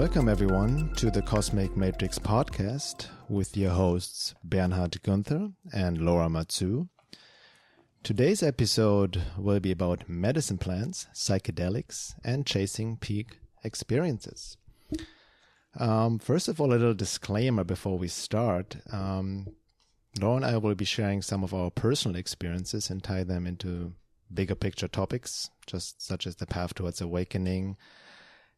Welcome everyone to the Cosmic Matrix podcast with your hosts Bernhard Gunther and Laura Matsu. Today's episode will be about medicine plants, psychedelics, and chasing peak experiences. First of all, a little disclaimer before we start. Laura and I will be sharing some of our personal experiences and tie them into bigger picture topics, just such as the path towards awakening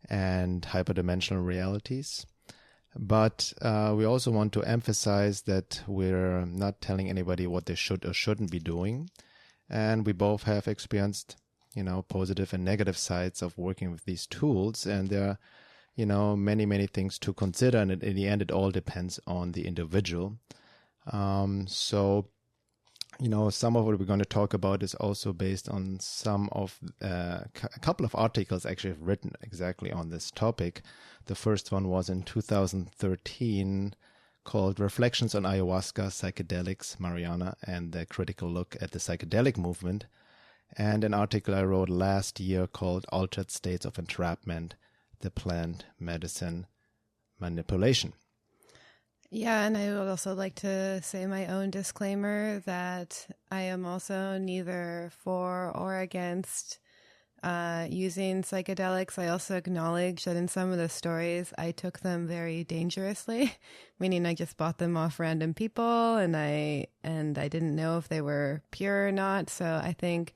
and hyperdimensional realities. But we also want to emphasize that we're not telling anybody what they should or shouldn't be doing. And we both have experienced, positive and negative sides of working with these tools. And there are, many things to consider. And in the end, it all depends on the individual. Some of what we're going to talk about is also based on some of a couple of articles actually have written exactly on this topic. The first one was in 2013 called Reflections on Ayahuasca, Psychedelics, Marijuana, and the Critical Look at the Psychedelic Movement, and an article I wrote last year called Altered States of Entrapment, the Plant Medicine Manipulation. Yeah, and I would also like to say my own disclaimer that I am also neither for or against using psychedelics. I also acknowledge that in some of the stories, I took them very dangerously, meaning I just bought them off random people and I didn't know if they were pure or not. So I think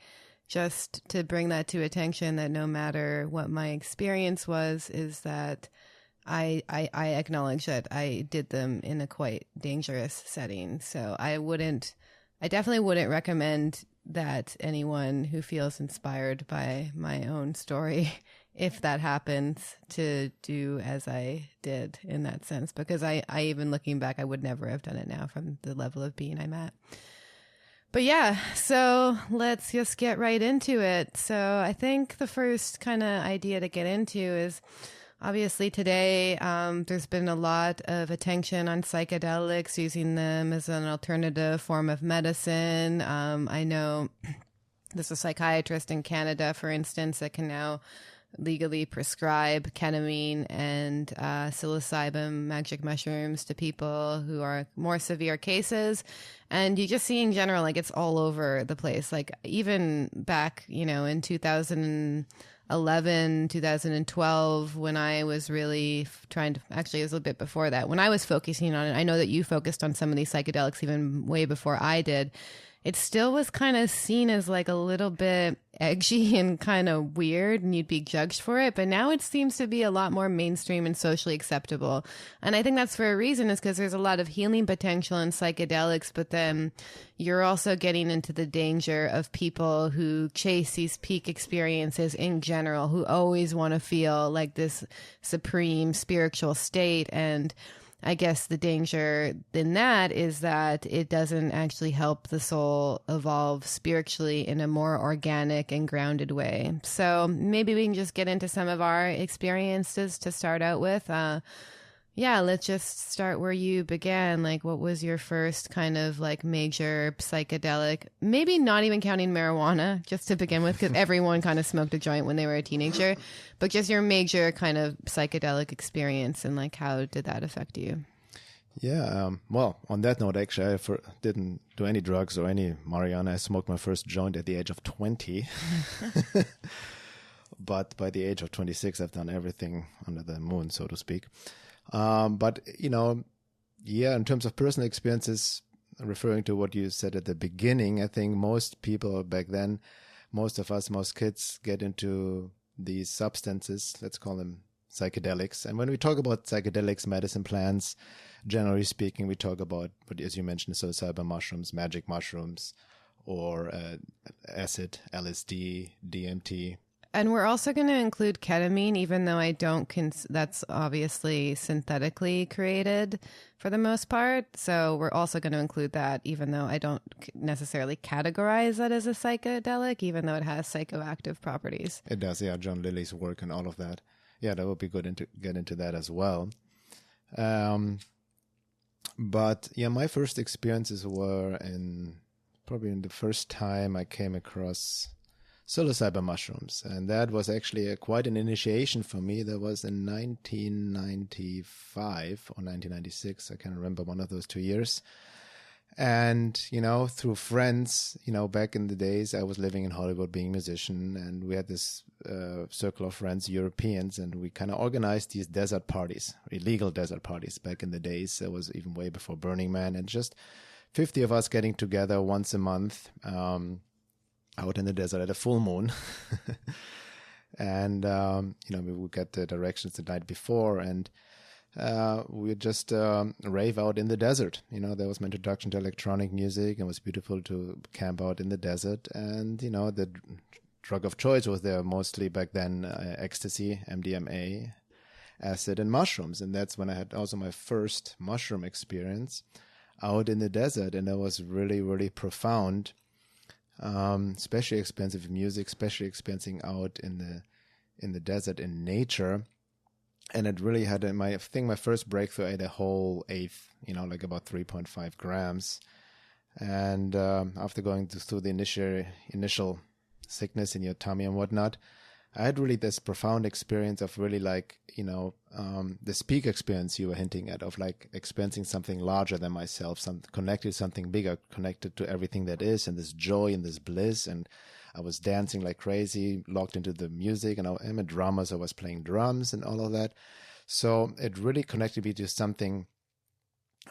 just to bring that to attention that no matter what my experience was, is that I acknowledge that I did them in a quite dangerous setting. So I definitely wouldn't recommend that anyone who feels inspired by my own story, if that happens, to do as I did in that sense. Because I even looking back, I would never have done it now from the level of being I'm at. But yeah, so let's just get right into it. So I think the first kind of idea to get into is, obviously today, there's been a lot of attention on psychedelics, using them as an alternative form of medicine. I know there's a psychiatrist in Canada, for instance, that can now legally prescribe ketamine and psilocybin magic mushrooms to people who are more severe cases. And you just see in general, like, it's all over the place. Like, even back, in 2012, when I was really actually it was a bit before that, when I was focusing on it, I know that you focused on some of these psychedelics even way before I did. It still was kind of seen as like a little bit edgy and kind of weird, and you'd be judged for it. But now it seems to be a lot more mainstream and socially acceptable. And I think that's for a reason, is because there's a lot of healing potential in psychedelics, but then you're also getting into the danger of people who chase these peak experiences in general, who always want to feel like this supreme spiritual state. And I guess the danger in that is that it doesn't actually help the soul evolve spiritually in a more organic and grounded way. So maybe we can just get into some of our experiences to start out with. Let's just start where you began. Like, what was your first kind of like major psychedelic? Maybe not even counting marijuana, just to begin with, because everyone kind of smoked a joint when they were a teenager. But just your major kind of psychedelic experience, and like, how did that affect you? Yeah, well, on that note, actually, I didn't do any drugs or any marijuana. I smoked my first joint at the age of 20. But by the age of 26, I've done everything under the moon, so to speak. In terms of personal experiences, referring to what you said at the beginning, I think most people back then, most kids get into these substances, let's call them psychedelics. And when we talk about psychedelics, medicine plants, generally speaking, we talk about, as you mentioned, psilocybin mushrooms, magic mushrooms, or acid, LSD, DMT. And we're also going to include ketamine, even though I don't, that's obviously synthetically created for the most part. So we're also going to include that, even though I don't necessarily categorize that as a psychedelic, even though it has psychoactive properties. It does, yeah. John Lilly's work and all of that. Yeah, that would be good to get into that as well. But yeah, my first experiences were probably in the first time I came across psilocybin mushrooms. And that was actually quite an initiation for me. That was in 1995 or 1996. I can't remember, one of those 2 years. And, through friends, back in the days, I was living in Hollywood being a musician, and we had this circle of friends, Europeans, and we kind of organized these desert parties, illegal desert parties back in the days. It was even way before Burning Man, and just 50 of us getting together once a month out in the desert at a full moon. And, we would get the directions the night before, and we would just rave out in the desert. That was my introduction to electronic music. It was beautiful to camp out in the desert. And, the drug of choice was there mostly back then, ecstasy, MDMA, acid, and mushrooms. And that's when I had also my first mushroom experience out in the desert. And that was really, really profound, especially expensive music, especially experiencing out in the desert in nature. And it really had my first breakthrough. I ate a whole eighth, like about 3.5 grams. And after going through the initial sickness in your tummy and whatnot, I had really this profound experience of really the speak experience you were hinting at, of like experiencing something larger than myself, connected to something bigger, connected to everything that is, and this joy and this bliss. And I was dancing like crazy, locked into the music, and I'm a drummer, so I was playing drums and all of that. So it really connected me to something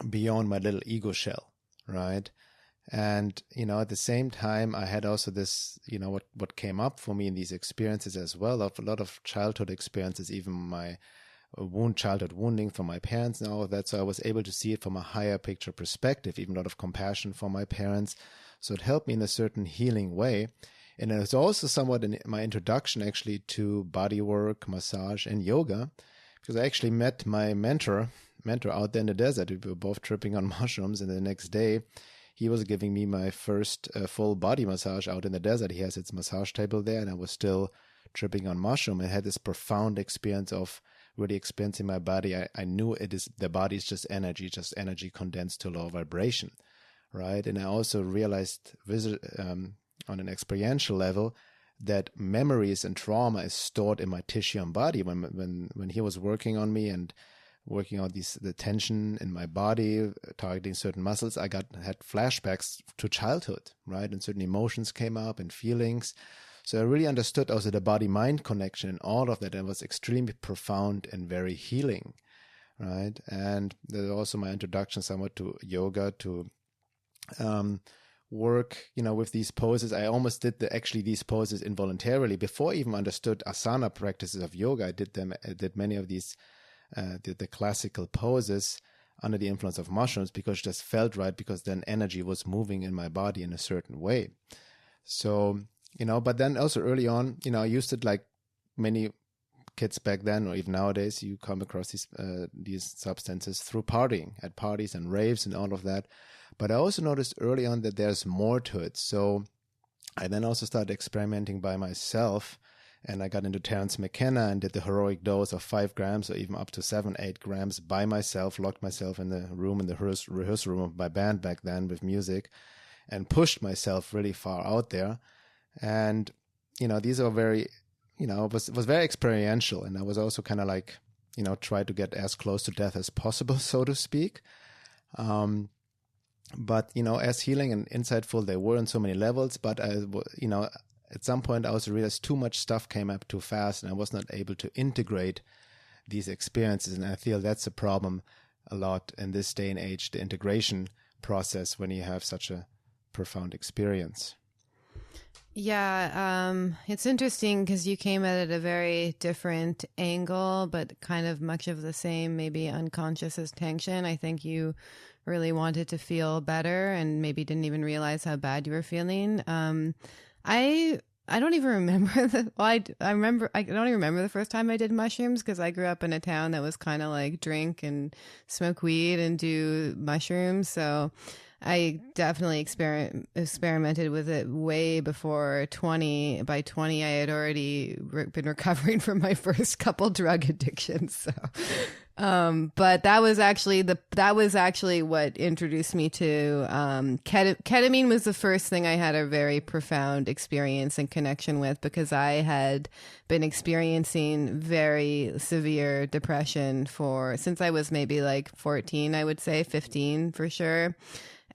beyond my little ego shell, right? And, at the same time, I had also this, what came up for me in these experiences as well, of a lot of childhood experiences, even my childhood wounding from my parents and all of that. So I was able to see it from a higher picture perspective, even a lot of compassion for my parents. So it helped me in a certain healing way. And it was also somewhat in my introduction actually to body work, massage, and yoga, because I actually met my mentor out there in the desert. We were both tripping on mushrooms, and the next day he was giving me my first full body massage out in the desert. He has his massage table there, and I was still tripping on mushroom and had this profound experience of really experiencing my body. I knew the body is just energy condensed to low vibration, right? And I also realized on an experiential level that memories and trauma is stored in my tissue and body. When he was working on me and working on the tension in my body, targeting certain muscles, I had flashbacks to childhood, right? And certain emotions came up and feelings. So I really understood also the body-mind connection and all of that. And it was extremely profound and very healing, right? And there's also my introduction somewhat to yoga, to work, with these poses. I almost did these poses involuntarily before I even understood asana practices of yoga. I did many of these, the classical poses under the influence of mushrooms, because it just felt right, because then energy was moving in my body in a certain way. So, but then also early on, I used it like many kids back then, or even nowadays, you come across these substances through partying, at parties and raves and all of that. But I also noticed early on that there's more to it. So I then also started experimenting by myself, and I got into Terence McKenna and did the heroic dose of 5 grams or even up to 7-8 grams by myself, locked myself in the rehearsal room of my band back then with music, and pushed myself really far out there. And, these are very, was very experiential. And I was also kind of like, try to get as close to death as possible, so to speak. But, as healing and insightful they were on so many levels, but at some point I also realized too much stuff came up too fast, and I was not able to integrate these experiences. And I feel that's a problem a lot in this day and age, the integration process when you have such a profound experience. Yeah, it's interesting because you came at it a very different angle, but kind of much of the same, maybe unconscious intention. I think you really wanted to feel better and maybe didn't even realize how bad you were feeling. I don't even remember I don't even remember the first time I did mushrooms, because I grew up in a town that was kind of like drink and smoke weed and do mushrooms. So I definitely experimented with it way before 20. By 20, I had already been recovering from my first couple drug addictions. So But that was actually what introduced me to ketamine. Was the first thing I had a very profound experience and connection with, because I had been experiencing very severe depression since I was maybe like 14, I would say 15 for sure.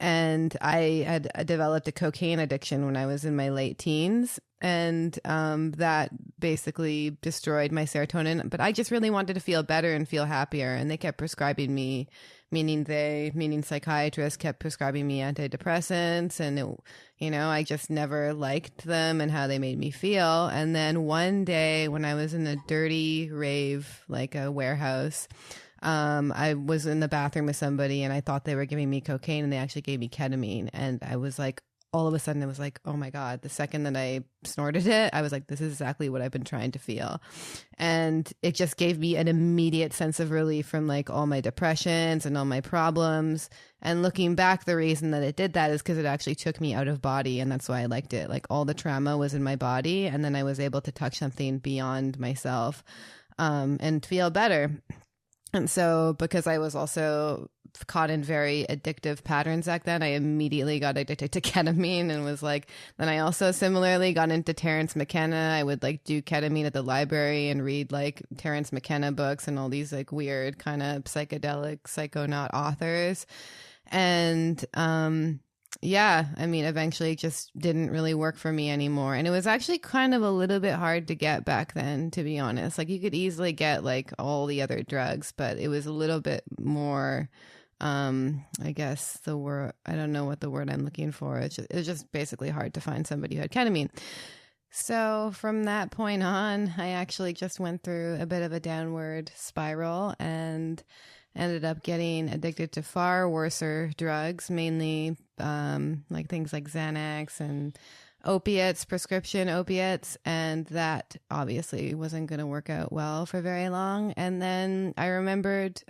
And I had developed a cocaine addiction when I was in my late teens. And that basically destroyed my serotonin. But I just really wanted to feel better and feel happier. And they kept prescribing me, meaning psychiatrists, kept prescribing me antidepressants. And, I just never liked them and how they made me feel. And then one day when I was in a dirty rave, like a warehouse, I was in the bathroom with somebody and I thought they were giving me cocaine, and they actually gave me ketamine. And I was like, all of a sudden I was like, oh my God, the second that I snorted it, I was like, this is exactly what I've been trying to feel. And it just gave me an immediate sense of relief from like all my depressions and all my problems. And looking back, the reason that it did that is because it actually took me out of body. And that's why I liked it. Like all the trauma was in my body. And then I was able to touch something beyond myself, and feel better. And so, because I was also caught in very addictive patterns back then, I immediately got addicted to ketamine, and was like, then I also similarly got into Terence McKenna. I would like do ketamine at the library and read like Terence McKenna books and all these like weird kind of psychedelic psychonaut authors. And, yeah, I mean, eventually it just didn't really work for me anymore. And it was actually kind of a little bit hard to get back then, to be honest. Like you could easily get like all the other drugs, but it was a little bit more, I guess the word, I don't know what the word I'm looking for. It was just basically hard to find somebody who had ketamine. So from that point on, I actually just went through a bit of a downward spiral and ended up getting addicted to far worser drugs, mainly like things like Xanax and opiates, prescription opiates, and that obviously wasn't going to work out well for very long. And then I remembered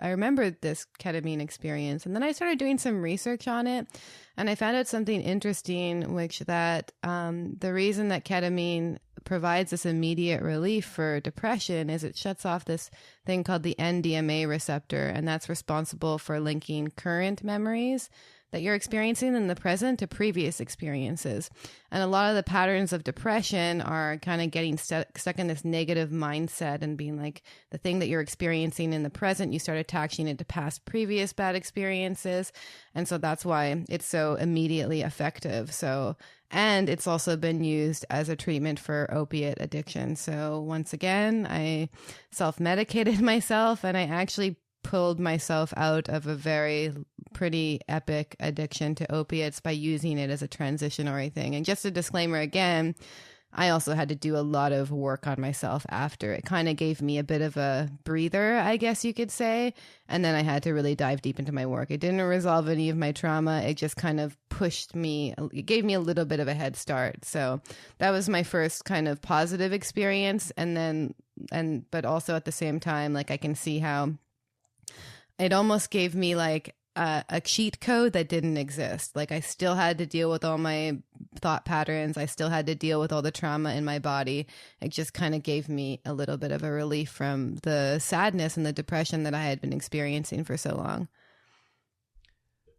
this ketamine experience, and then I started doing some research on it, and I found out something interesting, which that the reason that ketamine provides this immediate relief for depression is it shuts off this thing called the NMDA receptor, and that's responsible for linking current memories that you're experiencing in the present to previous experiences. And a lot of the patterns of depression are kind of getting stuck in this negative mindset and being like the thing that you're experiencing in the present, you start attaching it to past previous bad experiences. And so that's why it's so immediately effective. So, and it's also been used as a treatment for opiate addiction. So once again, I self-medicated myself, and I actually pulled myself out of a pretty epic addiction to opiates by using it as a transitionary thing. And just a disclaimer again, I also had to do a lot of work on myself after. It kind of gave me a bit of a breather, I guess you could say. And then I had to really dive deep into my work. It didn't resolve any of my trauma. It just kind of pushed me. It gave me a little bit of a head start. So that was my first kind of positive experience. But also at the same time, like I can see how it almost gave me like a cheat code that didn't exist. Like I still had to deal with all my thought patterns. I still had to deal with all the trauma in my body. It just kind of gave me a little bit of a relief from the sadness and the depression that I had been experiencing for so long.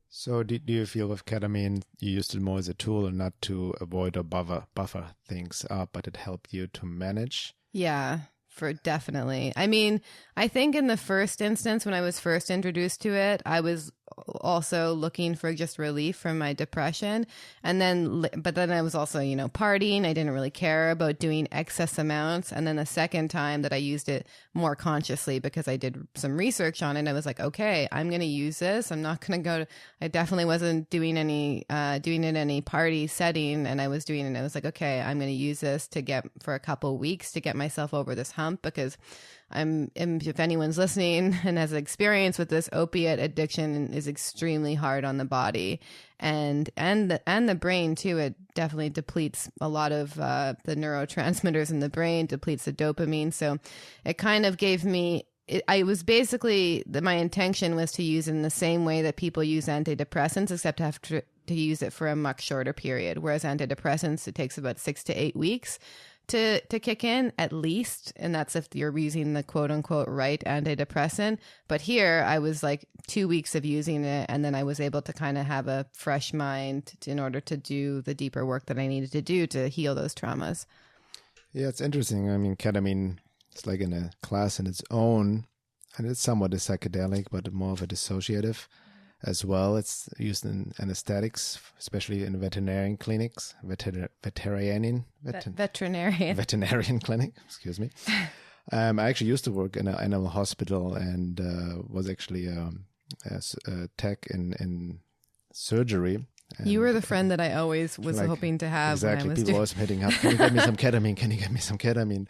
So do you feel with ketamine, you used it more as a tool and not to avoid or buffer things up, but it helped you to manage? Yeah. For definitely. I mean, I think in the first instance, when I was first introduced to it, I was also looking for just relief from my depression. But then I was also, partying. I didn't really care about doing excess amounts. And then the second time that I used it more consciously, because I did some research on it, I was like, okay, I'm going to use this. I'm not going to I definitely wasn't doing it in any party setting. And I was doing it. And I was like, okay, I'm going to use this for a couple of weeks to get myself over this hump, because if anyone's listening and has experience with this, opiate addiction is extremely hard on the body and the brain too. It definitely depletes a lot of the neurotransmitters in the brain, depletes the dopamine. So it kind of gave me, I was basically, my intention was to use it in the same way that people use antidepressants, except to have to use it for a much shorter period. Whereas antidepressants, it takes about 6 to 8 weeks to kick in at least. And that's if you're using the quote unquote right antidepressant. But here I was like 2 weeks of using it. And then I was able to kind of have a fresh mind in order to do the deeper work that I needed to do to heal those traumas. Yeah, it's interesting. I mean, ketamine is like in a class in its own, and it's somewhat a psychedelic, but more of a dissociative as well. It's used in anesthetics, especially in veterinarian clinics, veterinarian clinic, excuse me. I actually used to work in an animal hospital and was actually a tech in surgery. And you were the friend that I always was hoping to have. Exactly. When I was People always hitting up, can you get me some ketamine? Can you get me some ketamine?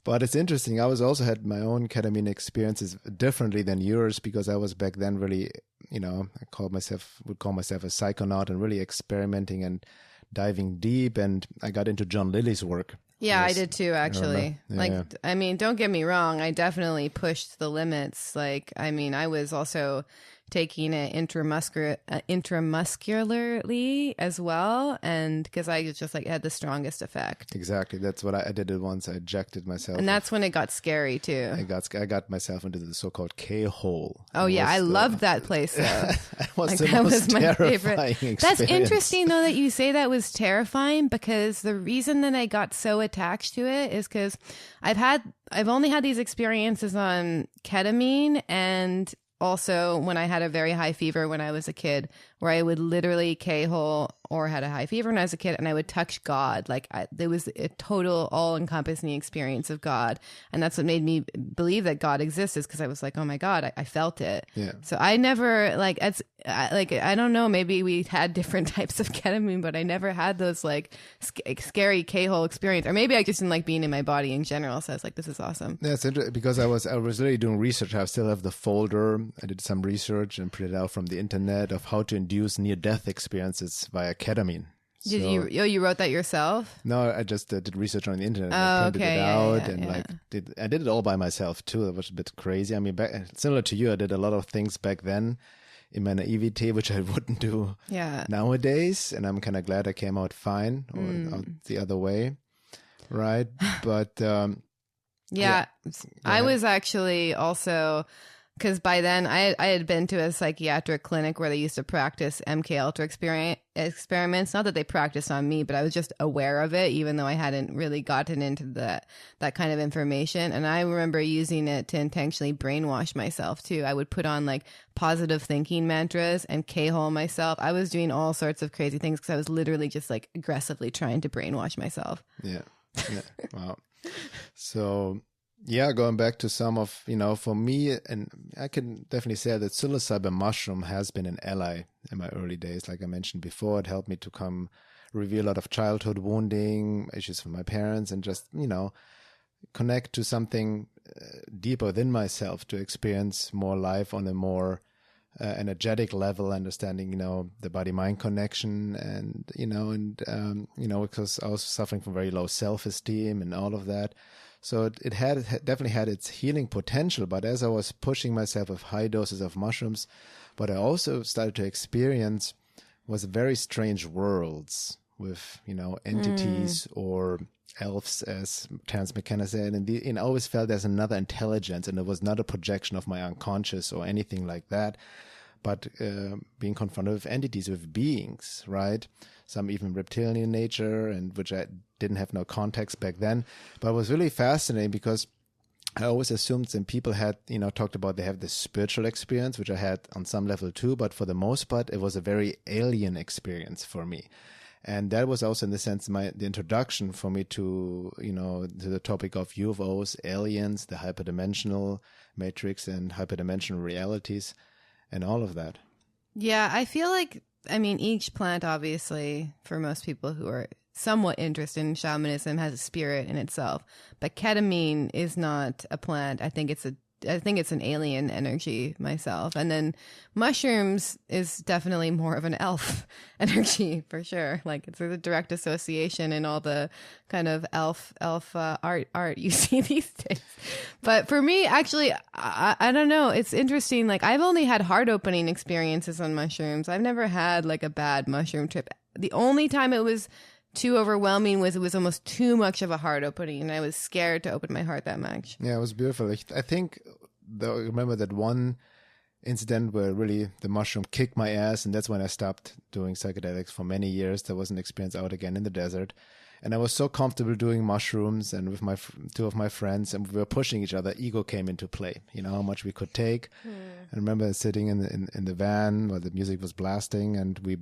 But it's interesting. I also had my own ketamine experiences differently than yours, because I was back then really, I would call myself a psychonaut and really experimenting and diving deep. And I got into John Lilly's work. Yeah, I did too, actually. Yeah. I mean, don't get me wrong. I definitely pushed the limits. I was also taking it intramuscularly as well, and because I just had the strongest effect. Exactly, that's what I did it once. I ejected myself, and that's when it got scary too. I got myself into the so-called K-hole. Oh yeah, I loved that place though. That was my favorite experience. That's interesting though that you say that was terrifying, because the reason that I got so attached to it is because I've only had these experiences on ketamine, and also when I had a very high fever when I was a kid, where I would literally K-hole or had a high fever when I was a kid, and I would touch God. There was a total all-encompassing experience of God. And that's what made me believe that God exists, is because I was like, oh my God, I felt it. Yeah. So I never, I don't know, maybe we had different types of ketamine, but I never had those scary K-hole experience. Or maybe I just didn't like being in my body in general. So I was like, this is awesome. That's interesting, because I was really doing research. I still have the folder. I did some research and printed out from the internet of how to induce near-death experiences via ketamine. You wrote that yourself? No, I just did research on the internet. Oh, I printed it out I did it all by myself too. It was a bit crazy. I mean, similar to you, I did a lot of things back then in my naivete, which I wouldn't do nowadays. And I'm kind of glad I came out fine, or out the other way, right? But I was actually also... Because by then I had been to a psychiatric clinic where they used to practice MK Ultra experiments. Not that they practiced on me, but I was just aware of it, even though I hadn't really gotten into that kind of information. And I remember using it to intentionally brainwash myself too. I would put on positive thinking mantras and K-hole myself. I was doing all sorts of crazy things because I was literally just aggressively trying to brainwash myself. Yeah. Wow. So... yeah, going back to some of, for me, and I can definitely say that psilocybin mushroom has been an ally in my early days. Like I mentioned before, it helped me to reveal a lot of childhood wounding, issues from my parents, and just, connect to something deeper within myself, to experience more life on a more energetic level, understanding, the body-mind connection, and, because I was suffering from very low self-esteem and all of that. So it definitely had its healing potential, but as I was pushing myself with high doses of mushrooms, what I also started to experience was very strange worlds with, entities or elves, as Terence McKenna said, and I always felt there's another intelligence, and it was not a projection of my unconscious or anything like that, but being confronted with entities, with beings, right? Some even reptilian in nature, and which I didn't have no context back then. But it was really fascinating, because I always assumed that people had, talked about they have this spiritual experience, which I had on some level too, but for the most part, it was a very alien experience for me. And that was also, in the sense, the introduction for me to, to the topic of UFOs, aliens, the hyperdimensional matrix and hyperdimensional realities, and all of that. Yeah, I feel each plant, obviously, for most people who are somewhat interested in shamanism, has a spirit in itself. But ketamine is not a plant. I think it's an alien energy myself. And then mushrooms is definitely more of an elf energy, for sure. It's a direct association in all the kind of elf art you see these days. But for me, actually, I don't know. It's interesting. I've only had heart-opening experiences on mushrooms. I've never had a bad mushroom trip. The only time it was too overwhelming. It was almost too much of a heart opening, and I was scared to open my heart that much. Yeah, it was beautiful. I think, though, I remember that one incident where really the mushroom kicked my ass, and that's when I stopped doing psychedelics for many years. There was an experience out again in the desert, and I was so comfortable doing mushrooms and with my two of my friends, and we were pushing each other. Ego came into play, how much we could take. I remember sitting in the van where the music was blasting, and we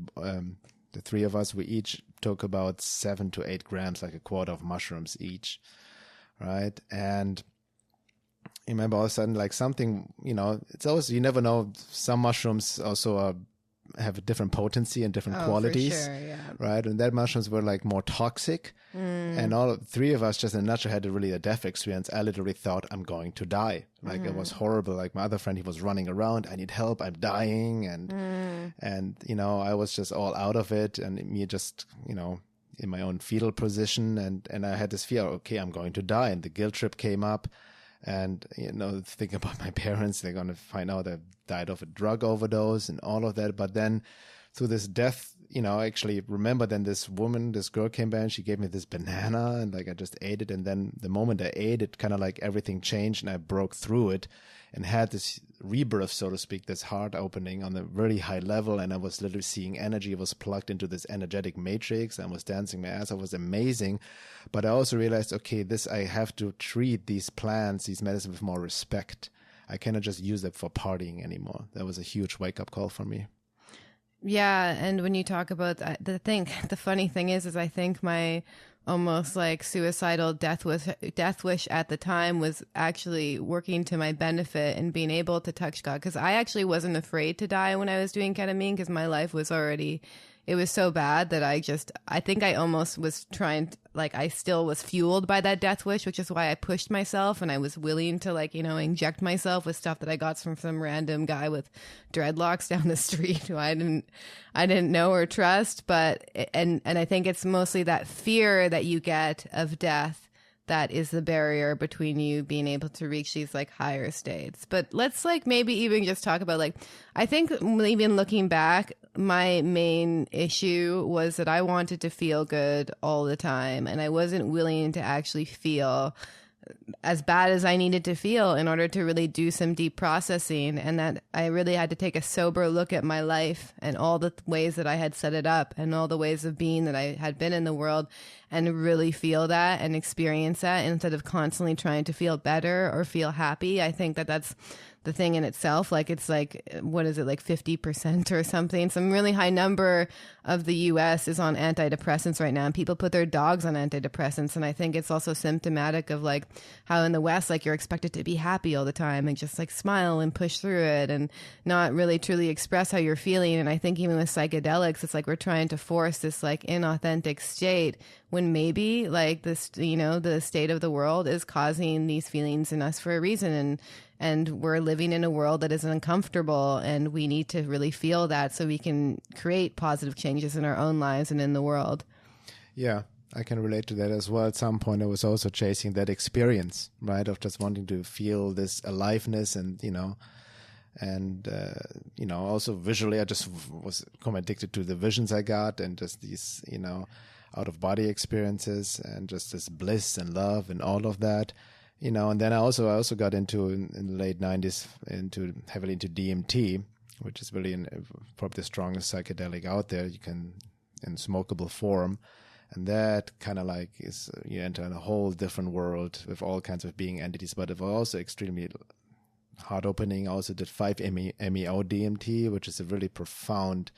the three of us, we each took about 7 to 8 grams, like a quarter of mushrooms each, right? And I remember all of a sudden, like something, it's always, you never know, some mushrooms also have a different potency and different qualities, for sure, yeah. right? And that mushrooms were like more toxic. And all 3 of us just in a nutshell had a death experience. I literally thought I'm going to die. Like it was horrible. Like my other friend, he was running around. I need help. I'm dying. And I was just all out of it. And me just, in my own fetal position. And I had this fear, okay, I'm going to die. And the guilt trip came up. And, thinking about my parents, they're going to find out I died of a drug overdose and all of that. But then through this death, I actually remember then this girl came by and she gave me this banana, and like I just ate it. And then the moment I ate it, kind of like everything changed, and I broke through it and had this rebirth, so to speak, this heart opening on a really high level. And I was literally seeing energy. It was plugged into this energetic matrix. I was dancing my ass off. It was amazing. But I also realized, okay, I have to treat these plants, these medicines with more respect. I cannot just use them for partying anymore. That was a huge wake-up call for me. Yeah, and when you talk about that, the funny thing is I think my almost like suicidal death wish at the time was actually working to my benefit and being able to touch God, because I actually wasn't afraid to die when I was doing ketamine, because my life was already, it was so bad that I think I almost was trying to, like, I still was fueled by that death wish, which is why I pushed myself, and I was willing to, like, inject myself with stuff that I got from some random guy with dreadlocks down the street who I didn't know or trust. But and I think it's mostly that fear that you get of death that is the barrier between you being able to reach these like higher states. But let's like maybe even just talk about, like, I think even looking back, my main issue was that I wanted to feel good all the time, and I wasn't willing to actually feel as bad as I needed to feel in order to really do some deep processing. And that I really had to take a sober look at my life and all the ways that I had set it up and all the ways of being that I had been in the world, and really feel that and experience that instead of constantly trying to feel better or feel happy. I think that that's the thing in itself. Like, it's like, what is it, like 50% or something? Some really high number of the US is on antidepressants right now, and people put their dogs on antidepressants. And I think it's also symptomatic of like how in the West, like, you're expected to be happy all the time and just like smile and push through it and not really truly express how you're feeling. And I think even with psychedelics, it's like we're trying to force this like inauthentic state, when maybe like this, the state of the world is causing these feelings in us for a reason. And we're living in a world that is uncomfortable, and we need to really feel that so we can create positive changes in our own lives and in the world. Yeah, I can relate to that as well. At some point, I was also chasing that experience, right, of just wanting to feel this aliveness and, also visually, I just was quite addicted to the visions I got, and just these, out-of-body experiences, and just this bliss and love and all of that. And then I also got into, in the late 90s, heavily into DMT, which is really probably the strongest psychedelic out there. You can, in smokable form. And that kind of like is, you enter in a whole different world with all kinds of being entities, but it was also extremely heart opening. I also did 5-MeO DMT, which is a really profound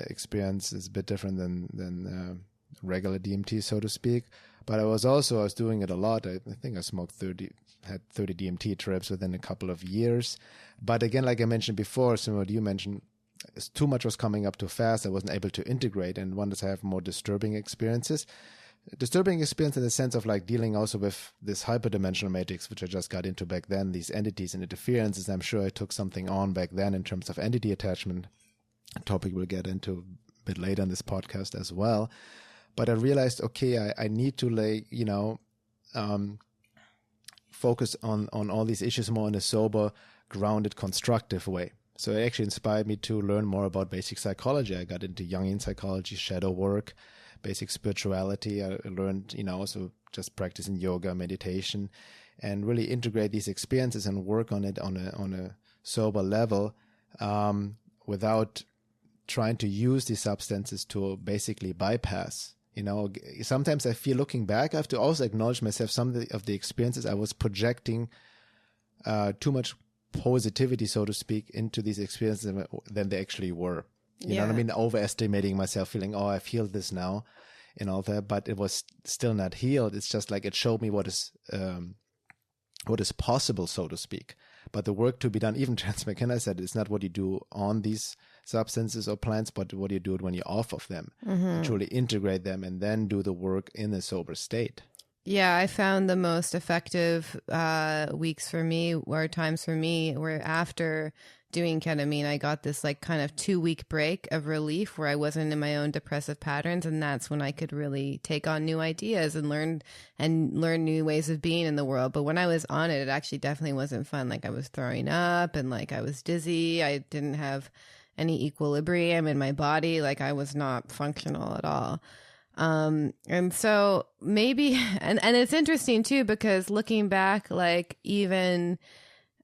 experience. It's a bit different than regular DMT, so to speak. But I was doing it a lot. I think I had 30 DMT trips within a couple of years. But again, like I mentioned before, similar to what you mentioned, too much was coming up too fast. I wasn't able to integrate, and wanted to have more disturbing experiences. Disturbing experience in the sense of like dealing also with this hyperdimensional matrix, which I just got into back then, these entities and interferences. I'm sure I took something on back then in terms of entity attachment, a topic we'll get into a bit later in this podcast as well. But I realized, okay, I need to focus on all these issues more in a sober, grounded, constructive way. So it actually inspired me to learn more about basic psychology. I got into Jungian psychology, shadow work, basic spirituality. I learned, also just practicing yoga, meditation, and really integrate these experiences and work on it on a sober level, without trying to use these substances to basically bypass. Sometimes I feel, looking back, I have to also acknowledge myself, some of the experiences I was projecting too much positivity, so to speak, into these experiences than they actually were. You know what I mean? Overestimating myself, feeling, I feel this now and all that, but it was still not healed. It's just like it showed me what is possible, so to speak. But the work to be done, even Trans McKenna said, it's not what you do on these substances or plants, but what you do when you're off of them. Truly integrate them and then do the work in a sober state. Yeah, I found the most effective weeks for me, or times for me, were after doing ketamine. I got this like kind of 2-week break of relief where I wasn't in my own depressive patterns, and that's when I could really take on new ideas and learn new ways of being in the world. But when I was on it, it actually definitely wasn't fun. Like I was throwing up and like I was dizzy. I didn't have any equilibrium in my body. Like I was not functional at all. And so maybe, and it's interesting too, because looking back, like even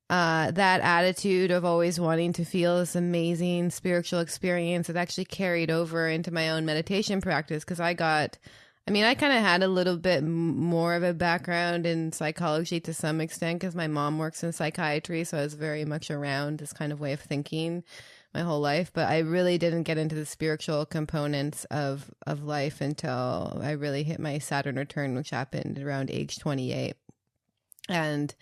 that attitude of always wanting to feel this amazing spiritual experience, it actually carried over into my own meditation practice. Because I kind of had a little bit more of a background in psychology to some extent, because my mom works in psychiatry, so I was very much around this kind of way of thinking my whole life. But I really didn't get into the spiritual components of life until I really hit my Saturn return, which happened around age 28. And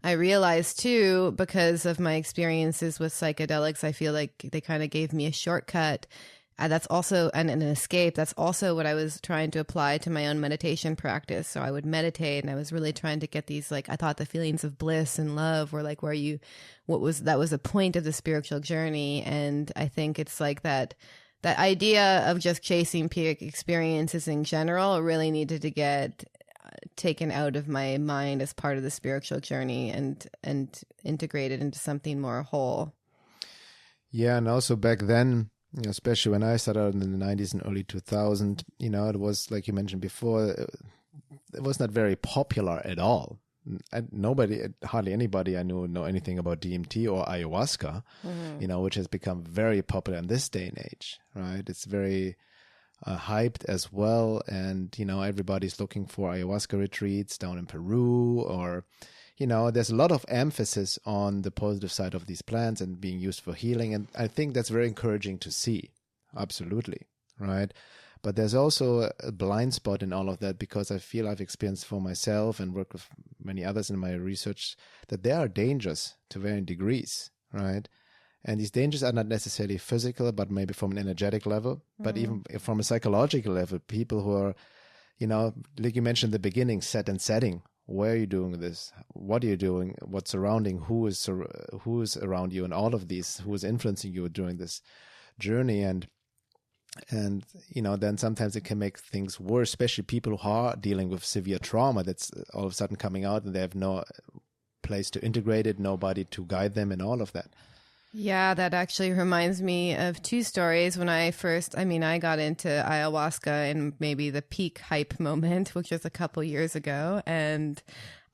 I realized too, because of my experiences with psychedelics, I feel like they kind of gave me a shortcut. That's also an escape. That's also what I was trying to apply to my own meditation practice. So I would meditate, and I was really trying to get these, like, I thought the feelings of bliss and love were like that was a point of the spiritual journey. And I think it's like that idea of just chasing peak experiences in general really needed to get taken out of my mind as part of the spiritual journey and integrated into something more whole. Yeah. And also back then, especially when I started out in the 90s and early 2000s, it was, like you mentioned before, it was not very popular at all. Hardly anybody I knew know anything about DMT or ayahuasca, which has become very popular in this day and age, right? It's very hyped as well. And, everybody's looking for ayahuasca retreats down in Peru, or, there's a lot of emphasis on the positive side of these plants and being used for healing. And I think that's very encouraging to see. Absolutely. Right. But there's also a blind spot in all of that, because I feel I've experienced for myself and worked with many others in my research that there are dangers to varying degrees. Right. And these dangers are not necessarily physical, but maybe from an energetic level, but even from a psychological level, people who are, like you mentioned in the beginning, set and setting. Where are you doing this? What are you doing? What's surrounding? Who is around you? And all of these, who is influencing you during this journey? And then sometimes it can make things worse, especially people who are dealing with severe trauma that's all of a sudden coming out, and they have no place to integrate it, nobody to guide them, and all of that. Yeah, that actually reminds me of two stories. When I got into ayahuasca in maybe the peak hype moment, which was a couple years ago. And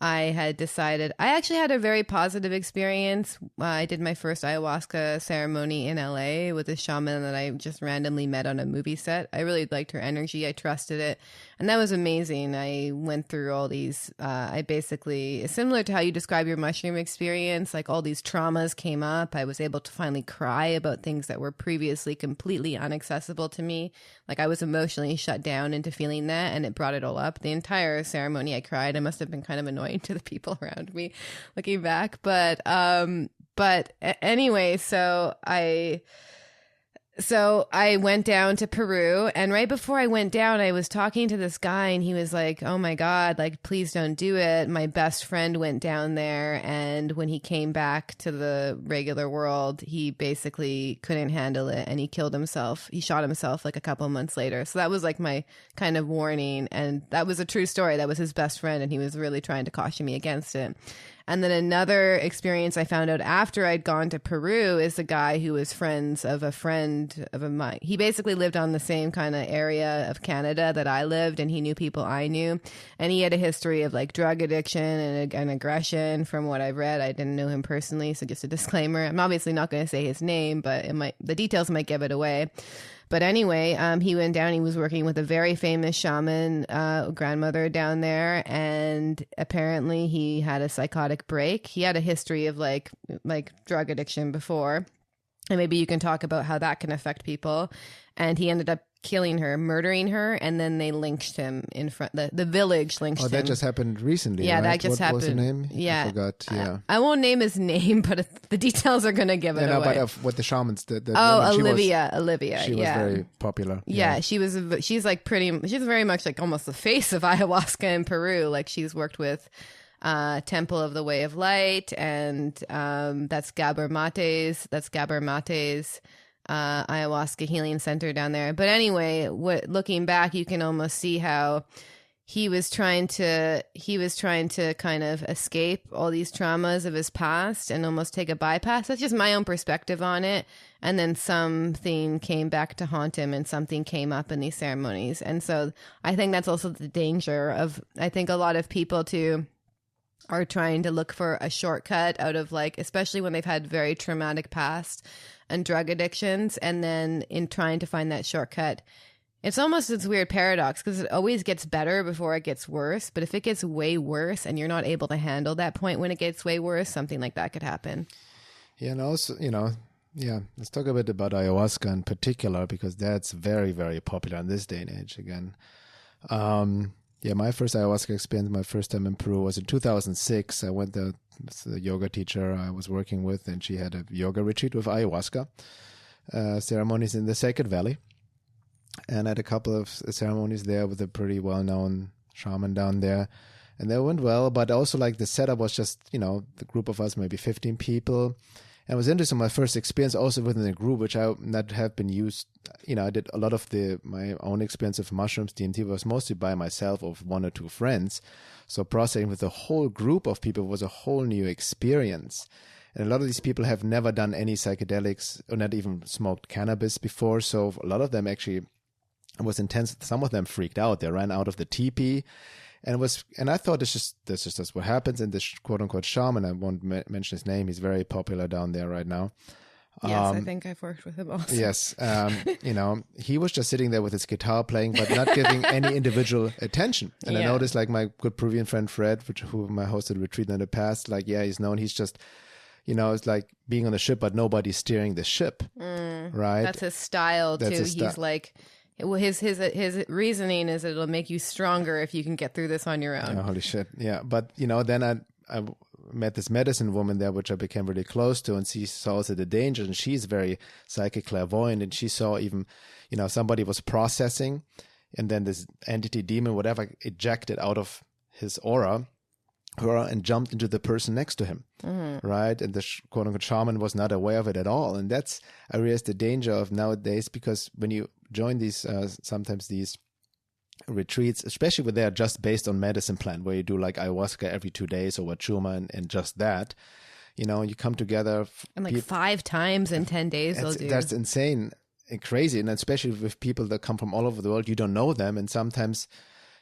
I had decided, I actually had a very positive experience. I did my first ayahuasca ceremony in LA with a shaman that I just randomly met on a movie set. I really liked her energy. I trusted it. And that was amazing. I went through all these, I basically, similar to how you describe your mushroom experience, like all these traumas came up. I was able to finally cry about things that were previously completely inaccessible to me. Like I was emotionally shut down into feeling that, and it brought it all up. The entire ceremony I cried. I must have been kind of annoying to the people around me looking back. But anyway, so I went down to Peru, and right before I went down, I was talking to this guy, and he was like, "Oh my God, like, please don't do it." My best friend went down there, and when he came back to the regular world, he basically couldn't handle it, and he killed himself. He shot himself like a couple of months later. So that was like my kind of warning, and that was a true story. That was his best friend, and he was really trying to caution me against it. And then another experience I found out after I'd gone to Peru is a guy who was friends of a friend of mine. He basically lived on the same kind of area of Canada that I lived, and he knew people I knew. And he had a history of like drug addiction and aggression from what I've read. I didn't know him personally, so just a disclaimer. I'm obviously not going to say his name, but the details might give it away. But anyway, he went down, he was working with a very famous shaman grandmother down there, and apparently he had a psychotic break. He had a history of like drug addiction before, and maybe you can talk about how that can affect people. And he ended up killing her, murdering her, and then they lynched him in front. The village lynched him. Oh, that just happened recently. Yeah, right? that just happened. What was the name? Yeah, I forgot. Yeah, I won't name his name, but the details are going to give it away. But what the shamans did. Olivia. She was very popular. Yeah, she's very much like almost the face of ayahuasca in Peru. Like she's worked with Temple of the Way of Light, and that's Gabor Mate's ayahuasca healing center down there. But anyway, looking back, you can almost see how he was trying to kind of escape all these traumas of his past and almost take a bypass. That's just my own perspective on it. And then something came back to haunt him, and something came up in these ceremonies. And so I think that's also the danger of, I think a lot of people too are trying to look for a shortcut out of like, especially when they've had very traumatic past and drug addictions, and then in trying to find that shortcut, it's almost this weird paradox because it always gets better before it gets worse. But if it gets way worse and you're not able to handle that point when it gets way worse, something like that could happen. Yeah, and also, let's talk a bit about ayahuasca in particular, because that's very, very popular in this day and age again. My first ayahuasca experience, my first time in Peru, was in 2006. I went there with the yoga teacher I was working with, and she had a yoga retreat with ayahuasca ceremonies in the Sacred Valley. And I had a couple of ceremonies there with a pretty well-known shaman down there. And they went well, but also like the setup was just, the group of us, maybe 15 people. And it was interesting, my first experience also within a group, which I not have been used. I did a lot of my own experience of mushrooms, DMT, was mostly by myself or one or two friends. So processing with a whole group of people was a whole new experience. And a lot of these people have never done any psychedelics or not even smoked cannabis before. So a lot of them actually, it was intense. Some of them freaked out. They ran out of the teepee. And I thought that's just what happens. And this quote unquote shaman, I won't mention his name, he's very popular down there right now. Yes, I think I've worked with him also. Yes. He was just sitting there with his guitar playing, but not giving any individual attention. And I noticed like my good Peruvian friend Fred, whom I hosted a retreat in the past, he's just, it's like being on the ship, but nobody's steering the ship. Right. That's his style too. He's like, well, his reasoning is it'll make you stronger if you can get through this on your own. Oh, holy shit. Yeah. But, then I met this medicine woman there, which I became really close to, and she saw also the danger, and she's very psychic clairvoyant, and she saw even, somebody was processing, and then this entity, demon, whatever, ejected out of his aura and jumped into the person next to him, right? And the quote-unquote shaman was not aware of it at all. And I realized the danger of nowadays, because when you join these, sometimes these retreats, especially when they're just based on medicine plan, where you do like ayahuasca every 2 days or wachuma and just that, you come together. And like 5 times in 10 days they'll do. That's insane and crazy. And especially with people that come from all over the world, you don't know them. And sometimes,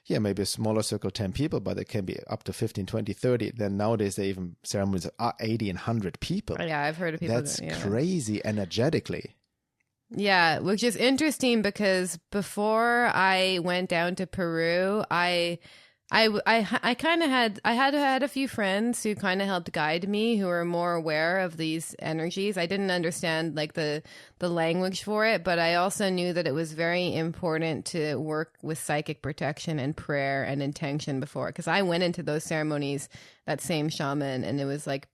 maybe a smaller circle, 10 people, but it can be up to 15, 20, 30. Then nowadays they even ceremonies are 80 and 100 people. Yeah, I've heard of people. That's crazy energetically. Yeah, which is interesting because before I went down to Peru, I kind of had a few friends who kind of helped guide me, who were more aware of these energies. I didn't understand like the language for it, but I also knew that it was very important to work with psychic protection and prayer and intention before, because I went into those ceremonies, that same shaman, and it was like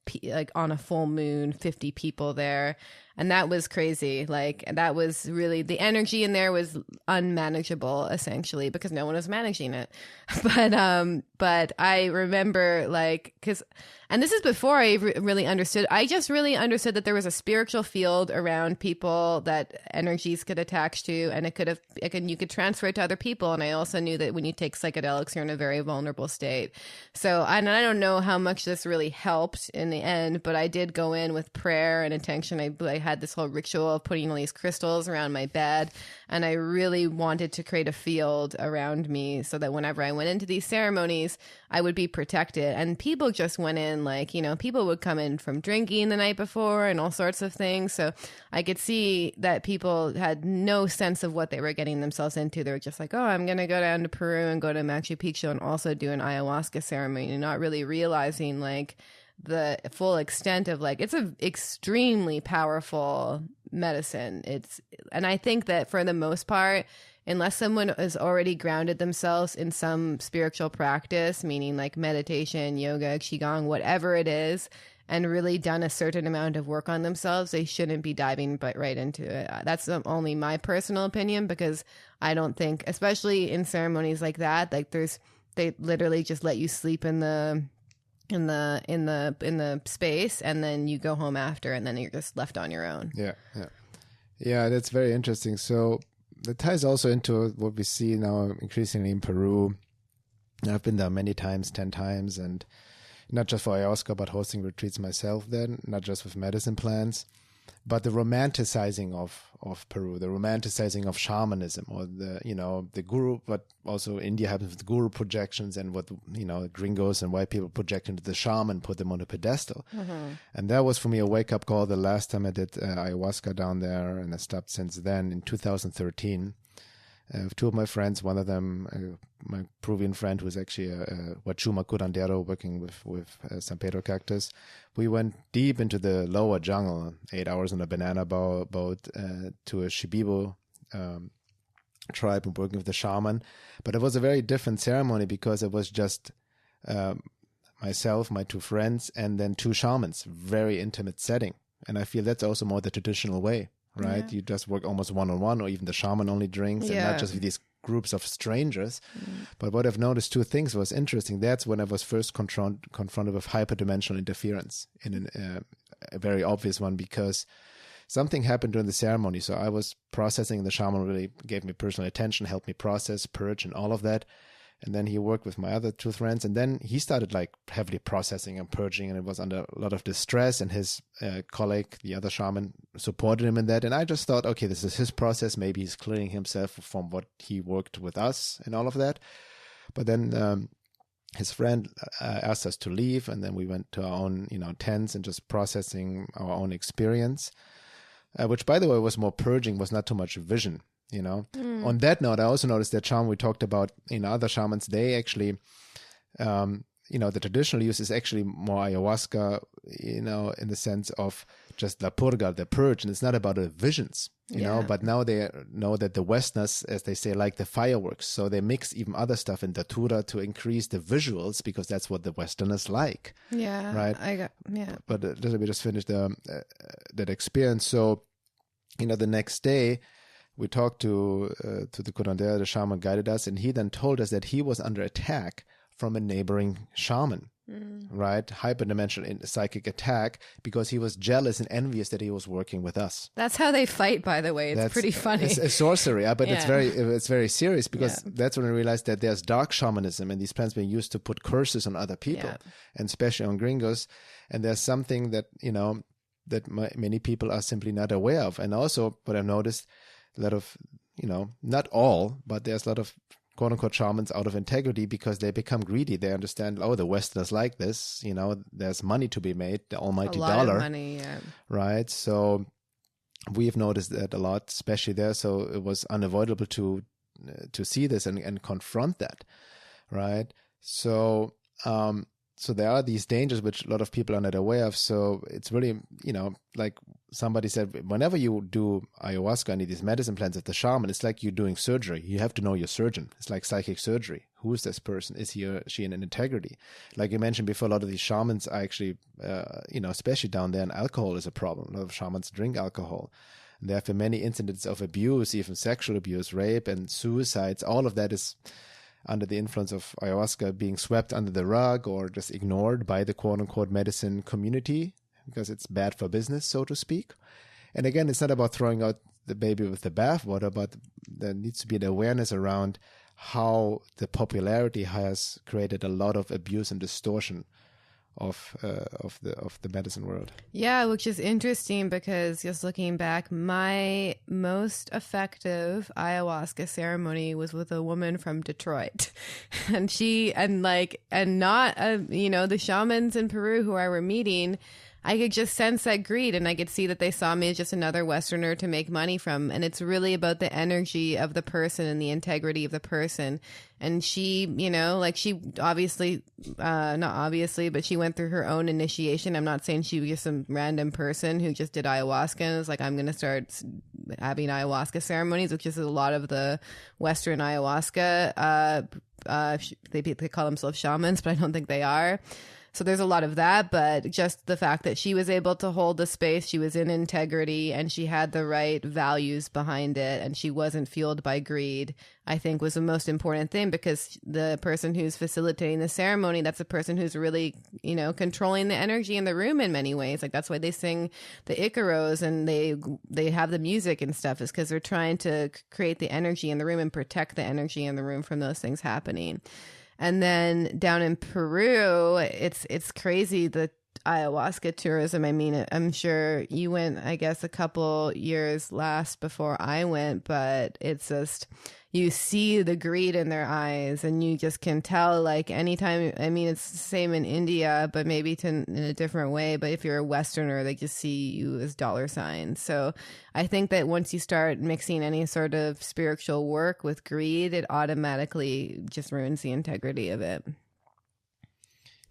on a full moon, 50 people there. And that was crazy. Like, that was really, the energy in there was unmanageable, essentially, because no one was managing it. But I remember, like, and this is before I really understood. I just really understood that there was a spiritual field around people that energies could attach to, and you could transfer it to other people. And I also knew that when you take psychedelics, you're in a very vulnerable state. So, and I don't know how much this really helped in the end, but I did go in with prayer and intention. I had this whole ritual of putting all these crystals around my bed, and I really wanted to create a field around me so that whenever I went into these ceremonies, I would be protected. And people just went in, like, people would come in from drinking the night before and all sorts of things. So I could see that people had no sense of what they were getting themselves into. They were just like, oh, I'm going to go down to Peru and go to Machu Picchu and also do an ayahuasca ceremony, and not really realizing, like, the full extent of, like, it's an extremely powerful medicine. And I think that for the most part, unless someone has already grounded themselves in some spiritual practice, meaning like meditation, yoga, qigong, whatever it is, and really done a certain amount of work on themselves, they shouldn't be diving right into it. That's only my personal opinion, because I don't think, especially in ceremonies like that, like they literally just let you sleep in the space, and then you go home after, and then you're just left on your own. Yeah, that's very interesting. So that ties also into what we see now increasingly in Peru. I've been there many times, 10 times, and not just for ayahuasca, but hosting retreats myself then, not just with medicine plants, but the romanticizing of Peru, the romanticizing of shamanism, or the guru, but also India happens with guru projections, and what, gringos and white people project into the shaman, put them on a pedestal. Mm-hmm. And that was for me a wake-up call the last time I did ayahuasca down there, and I stopped since then in 2013. Two of my friends, one of them, my Peruvian friend, who is actually a Huachuma curandero working with San Pedro cactus, we went deep into the lower jungle, 8 hours on a banana boat to a Shipibo tribe and working with the shaman. But it was a very different ceremony, because it was just myself, my two friends, and then two shamans, very intimate setting. And I feel that's also more the traditional way. Right? Yeah. You just work almost one-on-one, or even the shaman only drinks, and not just with these groups of strangers. But what I've noticed, two things was interesting. That's when I was first confronted with hyperdimensional interference, in a very obvious one, because something happened during the ceremony. So I was processing, the shaman really gave me personal attention, helped me process, purge, and all of that. And then he worked with my other two friends, and then he started like heavily processing and purging, and it was under a lot of distress, and his colleague, the other shaman, supported him in that. And I just thought, okay, this is his process. Maybe he's clearing himself from what he worked with us and all of that. But then his friend asked us to leave, and then we went to our own, tents and just processing our own experience, which, by the way, was more purging, was not too much vision. On that note, I also noticed that shaman we talked about, other shamans, they actually, the traditional use is actually more ayahuasca, in the sense of just la purga, the purge, and it's not about the visions, but now they know that the Westerners, as they say, like the fireworks. So they mix even other stuff in datura to increase the visuals, because that's what the Westerners like. Yeah. Right. But let me just finish that experience. So, the next day, we talked to the curandero, the shaman guided us, and he then told us that he was under attack from a neighboring shaman, right? Hyperdimensional psychic attack, because he was jealous and envious that he was working with us. That's how they fight, by the way. It's pretty funny. It's a sorcery, but it's very serious, because that's when I realized that there's dark shamanism, and these plants being used to put curses on other people, and especially on gringos. And there's something that, that many people are simply not aware of. And also, what I've noticed, a lot of, not all, but there's a lot of quote unquote shamans out of integrity, because they become greedy. They understand, the Westerners like this, there's money to be made, the almighty dollar. A lot of money, right? So we've noticed that a lot, especially there. So it was unavoidable to see this and confront that, right? So so there are these dangers which a lot of people are not aware of. So it's really, like somebody said, whenever you do ayahuasca and these medicine plants of the shaman, it's like you're doing surgery. You have to know your surgeon. It's like psychic surgery. Who is this person? Is he or she in integrity? Like you mentioned before, a lot of these shamans are actually, especially down there, and alcohol is a problem. A lot of shamans drink alcohol. And there have been many incidents of abuse, even sexual abuse, rape, and suicides. All of that is under the influence of ayahuasca being swept under the rug or just ignored by the quote-unquote medicine community because it's bad for business, so to speak. And again, it's not about throwing out the baby with the bathwater, but there needs to be an awareness around how the popularity has created a lot of abuse and distortion of the medicine world. Yeah, which is interesting because just looking back, my most effective ayahuasca ceremony was with a woman from Detroit. And not the shamans in Peru who I were meeting, I could just sense that greed, and I could see that they saw me as just another Westerner to make money from. And it's really about the energy of the person and the integrity of the person. And she, she obviously, not obviously, but she went through her own initiation. I'm not saying she was just some random person who just did ayahuasca and was like, I'm going to start having ayahuasca ceremonies, which is a lot of the Western ayahuasca. They call themselves shamans, but I don't think they are. So there's a lot of that, but just the fact that she was able to hold the space, she was in integrity, and she had the right values behind it, and she wasn't fueled by greed, I think was the most important thing, because the person who's facilitating the ceremony, that's the person who's really, controlling the energy in the room in many ways. Like that's why they sing the Icaros and they have the music and stuff, is because they're trying to create the energy in the room and protect the energy in the room from those things happening. And then down in Peru, it's crazy, the ayahuasca tourism. I mean, I'm sure you went, I guess, a couple years last before I went, but it's just, you see the greed in their eyes, and you just can tell, like, anytime, I mean, it's the same in India, but maybe in a different way. But if you're a Westerner, they just see you as dollar signs. So I think that once you start mixing any sort of spiritual work with greed, it automatically just ruins the integrity of it.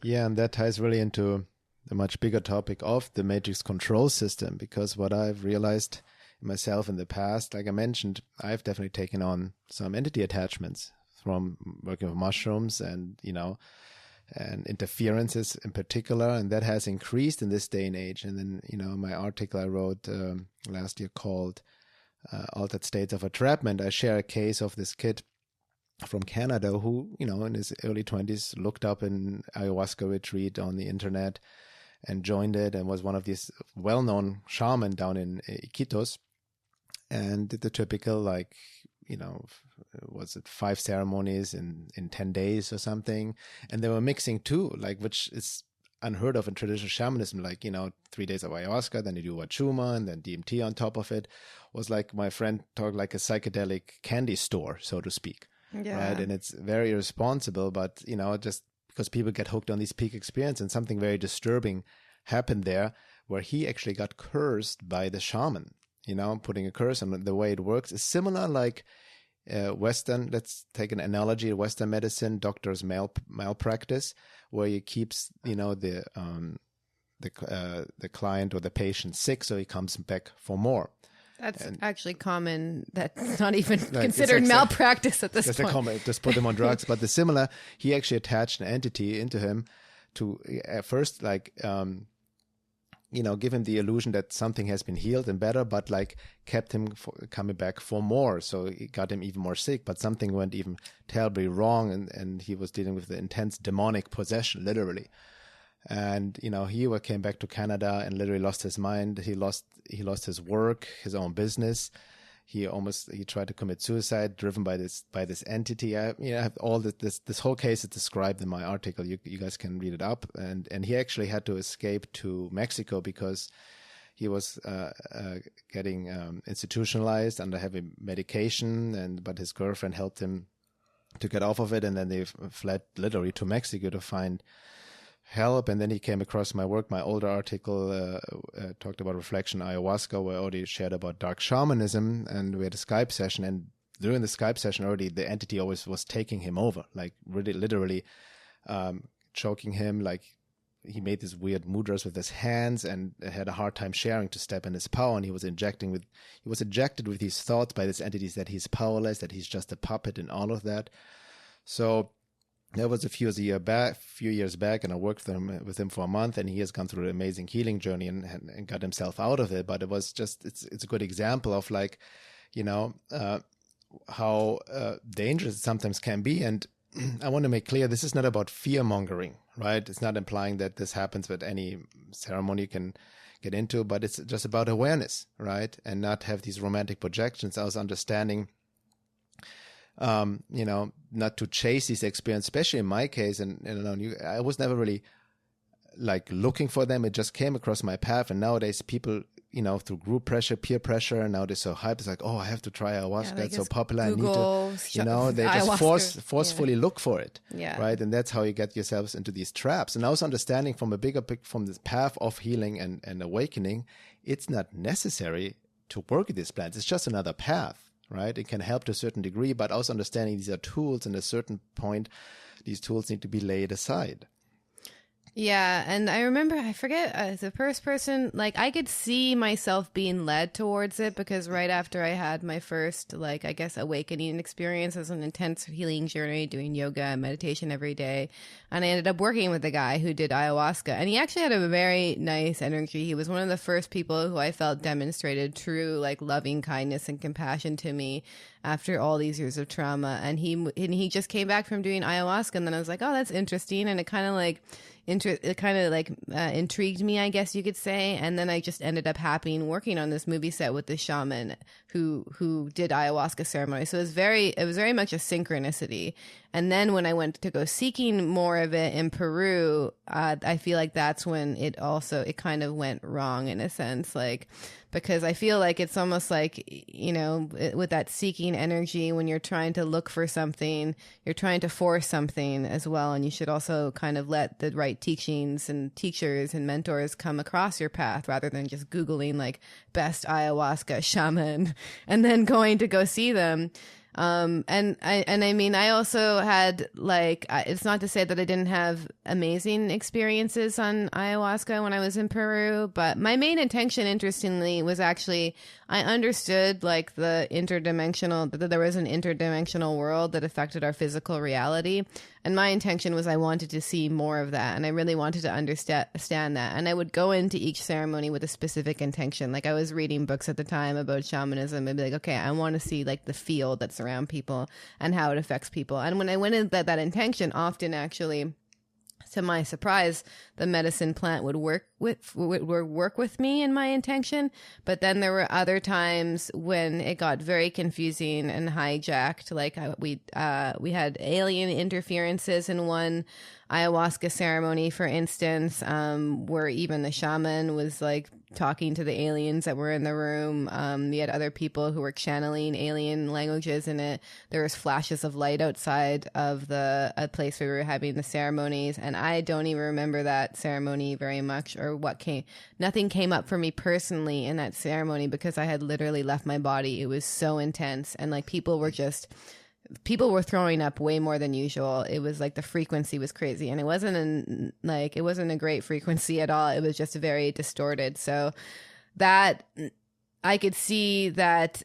Yeah, and that ties really into the much bigger topic of the matrix control system, because what I've realized myself in the past, like I mentioned, I've definitely taken on some entity attachments from working with mushrooms and and interferences in particular, and that has increased in this day and age. And then my article I wrote last year called Altered States of Entrapment, I share a case of this kid from Canada who in his early 20s looked up an ayahuasca retreat on the internet and joined it, and was one of these well-known shaman down in Iquitos, and did the typical, was it 5 ceremonies in 10 days or something. And they were mixing too, which is unheard of in traditional shamanism, 3 days of ayahuasca, then you do wachuma and then DMT on top of it. Was like, my friend talked, like a psychedelic candy store, so to speak. Yeah. Right. And it's very irresponsible, but just because people get hooked on these peak experience, and something very disturbing happened there, where he actually got cursed by the shaman. Putting a curse on. The way it works is similar, like Western, let's take an analogy, Western medicine, doctor's malpractice, where he keeps, the client or the patient sick, so he comes back for more. That's actually common. That's not even considered malpractice at this point. Just put him on drugs. But the similar, he actually attached an entity into him to at first, give him the illusion that something has been healed and better, but kept him coming back for more. So it got him even more sick, but something went even terribly wrong, and he was dealing with the intense demonic possession, literally. And he came back to Canada and literally lost his mind. He lost his work, his own business. He tried to commit suicide, driven by this entity. I have all this whole case is described in my article. You guys can read it up. And he actually had to escape to Mexico because he was getting institutionalized under heavy medication, but his girlfriend helped him to get off of it, and then they fled literally to Mexico to find help. And then he came across my work. My older article talked about reflection ayahuasca, where I already shared about dark shamanism, and we had a Skype session. And during the Skype session, already the entity always was taking him over, really literally choking him, like he made these weird mudras with his hands and had a hard time sharing to step in his power. And he was injected with these thoughts by these entities that he's powerless, that he's just a puppet and all of that. So that was a few years back, and I worked with him for a month, and he has gone through an amazing healing journey and got himself out of it. But it was just, it's a good example of like, how dangerous it sometimes can be. And I want to make clear, this is not about fear mongering, right? It's not implying that this happens with any ceremony you can get into, but it's just about awareness, right? And not have these romantic projections. I was understanding, not to chase these experiences, especially in my case. And I was never really like looking for them. It just came across my path. And nowadays people, through group pressure, peer pressure, and now they're so hyped. It's like, oh, I have to try ayahuasca. It's so popular. Google, I need to, they just forcefully look for it. Yeah. Right. And that's how you get yourselves into these traps. And I was understanding from from this path of healing and awakening, it's not necessary to work with these plants. It's just another path, right? It can help to a certain degree, but also understanding these are tools, and at a certain point, these tools need to be laid aside. Yeah, and I remember, I forget, the first person, like, I could see myself being led towards it, because right after I had my first, like, I guess, awakening experience, it was an intense healing journey, doing yoga and meditation every day, and I ended up working with a guy who did ayahuasca, and he actually had a very nice energy. He was one of the first people who I felt demonstrated true, like, loving kindness and compassion to me after all these years of trauma, and he just came back from doing ayahuasca, and then I was like, oh, that's interesting, and it kind of intrigued me, I guess you could say. And then I just ended up working on this movie set with this shaman who did ayahuasca ceremony. So it was very much a synchronicity. And then when I went to go seeking more of it in Peru, I feel like that's when it kind of went wrong in a sense, like, because I feel like it's almost like, with that seeking energy, when you're trying to look for something, you're trying to force something as well. And you should also kind of let the right teachings and teachers and mentors come across your path, rather than just Googling like best ayahuasca shaman and then going to go see them. I also had, like, it's not to say that I didn't have amazing experiences on ayahuasca when I was in Peru, but my main intention, interestingly, was actually, I understood like that there was an interdimensional world that affected our physical reality. And my intention was I wanted to see more of that. And I really wanted to understand that. And I would go into each ceremony with a specific intention. Like, I was reading books at the time about shamanism. I'd be like, okay, I want to see like the field that's around people and how it affects people. And when I went in that intention, often actually, to my surprise, the medicine plant would work with me in my intention. But then there were other times when it got very confusing and hijacked. Like we had alien interferences in one ayahuasca ceremony, for instance, where even the shaman was like talking to the aliens that were in the room. We had other people who were channeling alien languages in it. There was flashes of light outside of a place where we were having the ceremonies, and I don't even remember that ceremony very much, or nothing came up for me personally in that ceremony, because I had literally left my body. It was so intense, and like people were throwing up way more than usual. It was like the frequency was crazy, and it wasn't a great frequency at all. It was just very distorted. So that I could see that,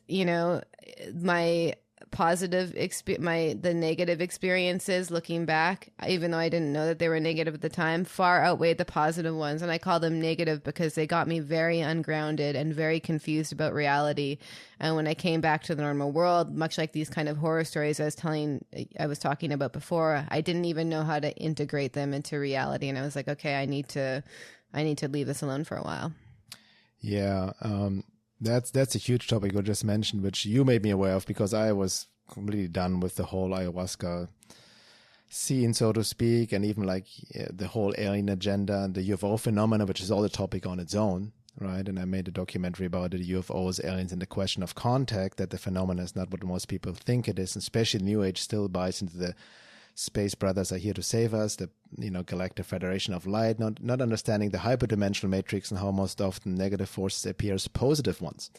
my the negative experiences looking back, even though I didn't know that they were negative at the time, far outweighed the positive ones. And I call them negative because they got me very ungrounded and very confused about reality. And when I came back to the normal world, much like these kind of horror stories I was talking about before, I didn't even know how to integrate them into reality. And I was like, okay, I need to leave this alone for a while. Yeah. That's a huge topic you just mentioned, which you made me aware of, because I was completely done with the whole ayahuasca scene, so to speak, and even like the whole alien agenda and the UFO phenomena, which is all a topic on its own, right? And I made a documentary about the UFOs, aliens, and the question of contact, that the phenomena is not what most people think it is, and especially the New Age still buys into the space brothers are here to save us, the Galactic Federation of Light, not understanding the hyperdimensional matrix and how most often negative forces appear as positive ones.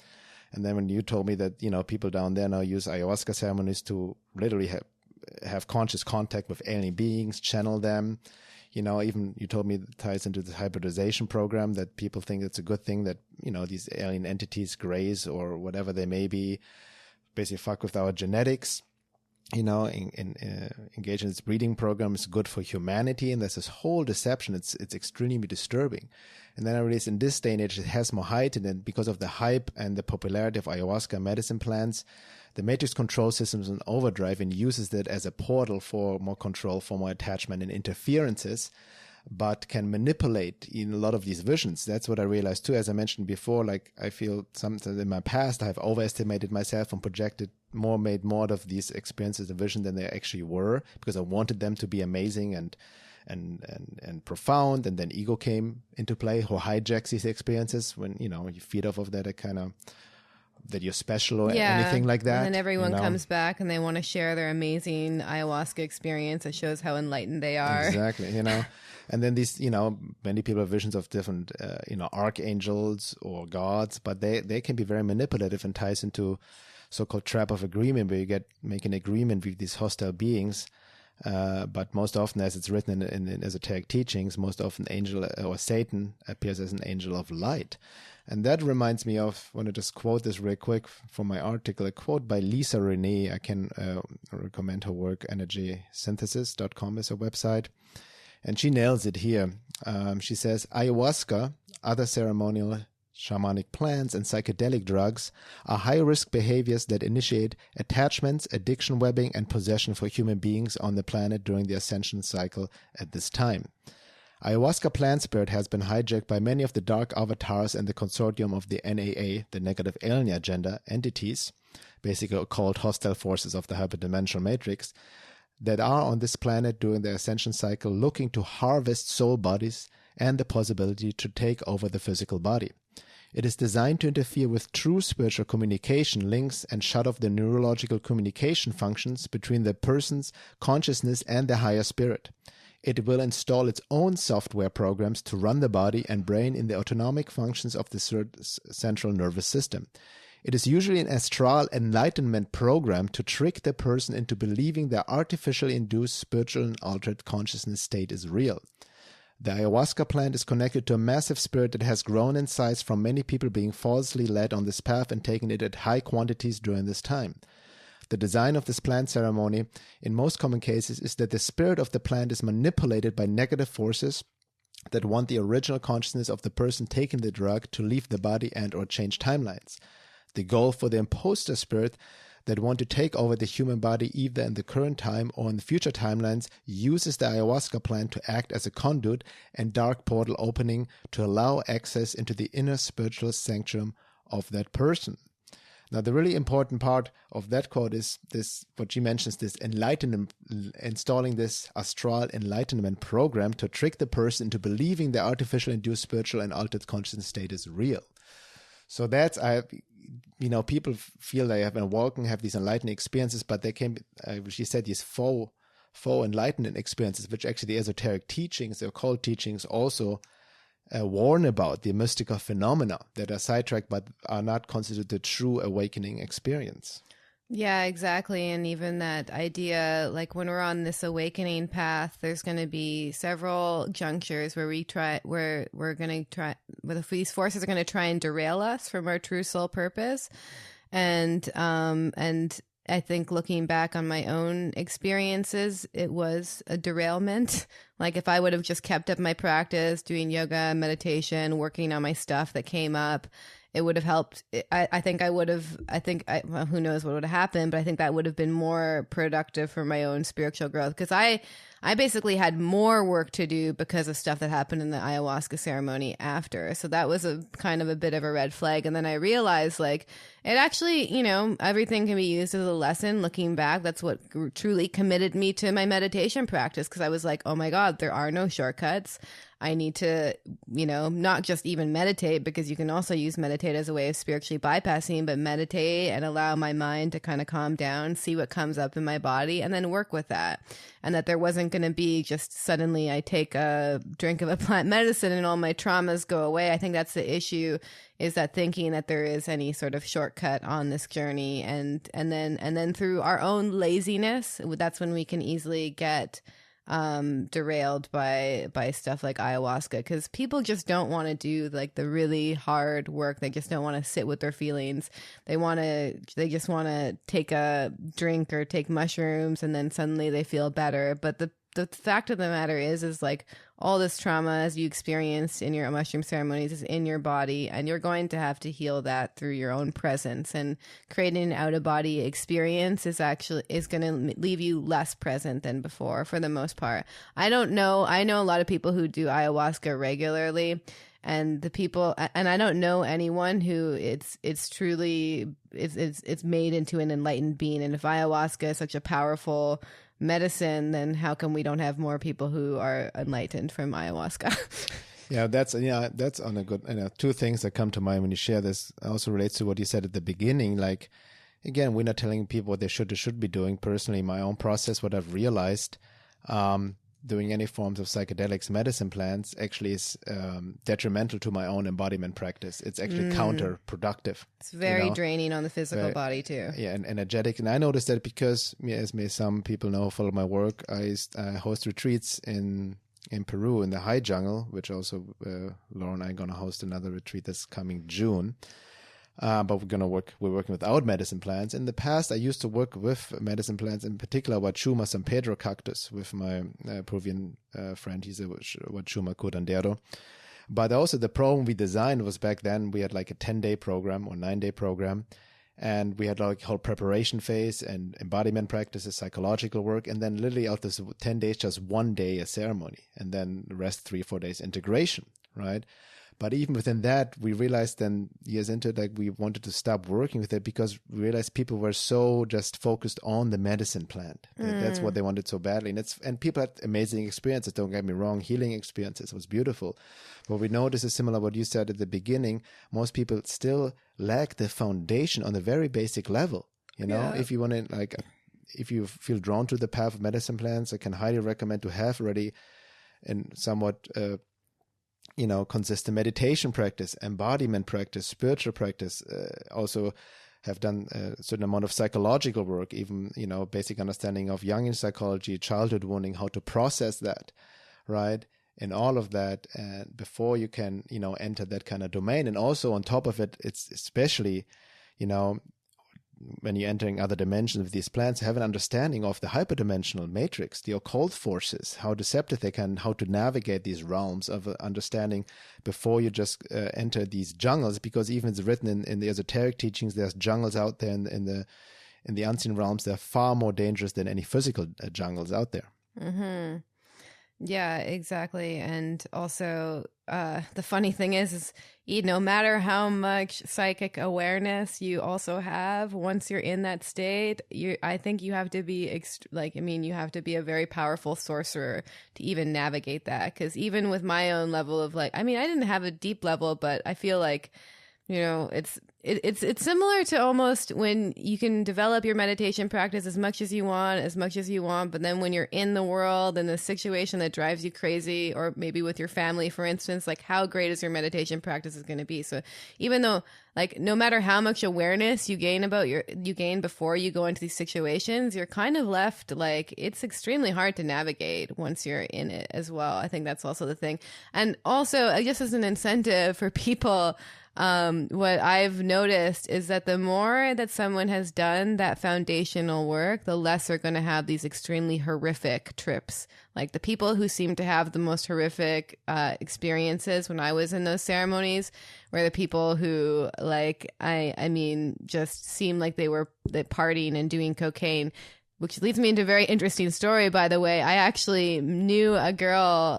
And then when you told me that people down there now use ayahuasca ceremonies to literally have conscious contact with alien beings, channel them, even you told me it ties into the hybridization program, that people think it's a good thing that, these alien entities, grays or whatever they may be, basically fuck with our genetics. Engage in this breeding program is good for humanity, and there's this whole deception. It's extremely disturbing. And then I realized in this day and age, it has more height, and then because of the hype and the popularity of ayahuasca medicine plants, the matrix control system is in overdrive and uses that as a portal for more control, for more attachment and interferences, but can manipulate in a lot of these visions. That's what I realized too. As I mentioned before, like I feel sometimes in my past, I have overestimated myself and made more out of these experiences and vision than they actually were, because I wanted them to be amazing and profound. And then ego came into play, who hijacks these experiences when, you feed off of that, that you're special or anything like that. And then everyone comes back and they want to share their amazing ayahuasca experience. It shows how enlightened they are. Exactly, And then these, many people have visions of different, archangels or gods, but they can be very manipulative and ties into so-called trap of agreement, where you make an agreement with these hostile beings. But most often, as it's written in esoteric teachings, most often angel or Satan appears as an angel of light. And that reminds me of, I want to just quote this real quick from my article, a quote by Lisa Renee. I can recommend her work, energysynthesis.com is her website. And she nails it here. She says, ayahuasca, other ceremonial shamanic plants, and psychedelic drugs are high-risk behaviors that initiate attachments, addiction webbing, and possession for human beings on the planet during the ascension cycle at this time. Ayahuasca plant spirit has been hijacked by many of the dark avatars and the consortium of the NAA, the negative alien agenda entities, basically occult hostile forces of the hyperdimensional matrix, that are on this planet during the ascension cycle looking to harvest soul bodies and the possibility to take over the physical body. It is designed to interfere with true spiritual communication links and shut off the neurological communication functions between the person's consciousness and the higher spirit. It will install its own software programs to run the body and brain in the autonomic functions of the central nervous system. It is usually an astral enlightenment program to trick the person into believing their artificially induced spiritual and altered consciousness state is real. The ayahuasca plant is connected to a massive spirit that has grown in size from many people being falsely led on this path and taking it at high quantities during this time. The design of this plant ceremony, in most common cases, is that the spirit of the plant is manipulated by negative forces that want the original consciousness of the person taking the drug to leave the body and or change timelines. The goal for the imposter spirit that want to take over the human body either in the current time or in the future timelines uses the ayahuasca plant to act as a conduit and dark portal opening to allow access into the inner spiritual sanctum of that person. Now, the really important part of that quote is this, what she mentions, this enlightenment, installing this astral enlightenment program to trick the person into believing the artificial induced spiritual and altered consciousness state is real. So that's, people feel they have been awoken, have these enlightened experiences, but they can, she said, these faux enlightenment experiences, which actually the esoteric teachings, the occult teachings also warn about, the mystical phenomena that are sidetracked but are not considered the true awakening experience. Yeah, exactly. And even that idea, like when we're on this awakening path, there's going to be several junctures where we're going to try, where these forces are going to try and derail us from our true soul purpose. And I think looking back on my own experiences, it was a derailment. Like if I would have just kept up my practice, doing yoga, meditation, working on my stuff that came up, it would have helped. I think well, who knows what would have happened, but I think that would have been more productive for my own spiritual growth. Because I basically had more work to do because of stuff that happened in the ayahuasca ceremony after. So that was a kind of a bit of a red flag. And then I realized, like, it actually, everything can be used as a lesson. Looking back, that's what truly committed me to my meditation practice. Because I was like, oh my God, there are no shortcuts. I need to, not just even meditate, because you can also use meditate as a way of spiritually bypassing, but meditate and allow my mind to kind of calm down, see what comes up in my body, and then work with that. And that there wasn't going to be just suddenly I take a drink of a plant medicine and all my traumas go away. I think that's the issue, is that thinking that there is any sort of shortcut on this journey. And then through our own laziness, that's when we can easily get derailed by stuff like ayahuasca, because people just don't want to do like the really hard work. They just don't want to sit with their feelings. They just want to take a drink or take mushrooms and then suddenly they feel better. But the fact of the matter is like all this trauma as you experienced in your mushroom ceremonies is in your body, and you're going to have to heal that through your own presence. And creating an out of body experience is going to leave you less present than before for the most part. I know a lot of people who do ayahuasca regularly, and I don't know anyone who it's truly made into an enlightened being. And if ayahuasca is such a powerful medicine, then how come we don't have more people who are enlightened from ayahuasca? That's on a good, two things that come to mind when you share this also relates to what you said at the beginning. Like, again, we're not telling people what they should be doing. Personally, my own process, what I've realized, doing any forms of psychedelics, medicine plants actually is detrimental to my own embodiment practice. It's actually counterproductive. It's very draining on the physical body too. Yeah, and energetic. And I noticed that because, as some people know, follow my work, I host retreats in Peru in the high jungle, which also Laura and I are going to host another retreat that's coming June. But we're working without medicine plants. In the past, I used to work with medicine plants, in particular Wachuma San Pedro cactus with my Peruvian friend. He's a Wachuma curandero. But also the program we designed was, back then we had like a 10-day program or 9-day program. And we had like a whole preparation phase and embodiment practices, psychological work. And then literally out of this 10 days, just 1 day a ceremony. And then the rest 3-4 days integration, right? But even within that, we realized then years into it, like we wanted to stop working with it because we realized people were so just focused on the medicine plant. That's what they wanted so badly. And people had amazing experiences, don't get me wrong, healing experiences. It was beautiful. But we noticed is similar to what you said at the beginning. Most people still lack the foundation on a very basic level. If you want to, if you feel drawn to the path of medicine plants, I can highly recommend to have already in somewhat consistent meditation practice, embodiment practice, spiritual practice, also have done a certain amount of psychological work, even, basic understanding of Jungian psychology, childhood wounding, how to process that, right? And all of that, and before you can, enter that kind of domain. And also on top of it, it's especially, when you're entering other dimensions of these plants, have an understanding of the hyperdimensional matrix, the occult forces, how deceptive they can, how to navigate these realms of understanding before you just enter these jungles. Because even it's written in the esoteric teachings, there's jungles out there in the unseen realms. They're far more dangerous than any physical jungles out there. Mm-hmm. Yeah, exactly. And also, the funny thing is no matter how much psychic awareness you also have, once you're in that state, I think you have to be you have to be a very powerful sorcerer to even navigate that. Because even with my own level of I didn't have a deep level, but I feel like, it's similar to almost when you can develop your meditation practice as much as you want, but then when you're in the world and the situation that drives you crazy, or maybe with your family, for instance, like how great is your meditation practice is going to be. So even though no matter how much awareness you gain before you go into these situations, you're kind of left it's extremely hard to navigate once you're in it as well. I think that's also the thing. And also, just as an incentive for people, what I've noticed is that the more that someone has done that foundational work, the less they're going to have these extremely horrific trips. Like the people who seem to have the most horrific experiences when I was in those ceremonies were the people who just seemed like they were partying and doing cocaine. Which leads me into a very interesting story, by the way. I actually knew a girl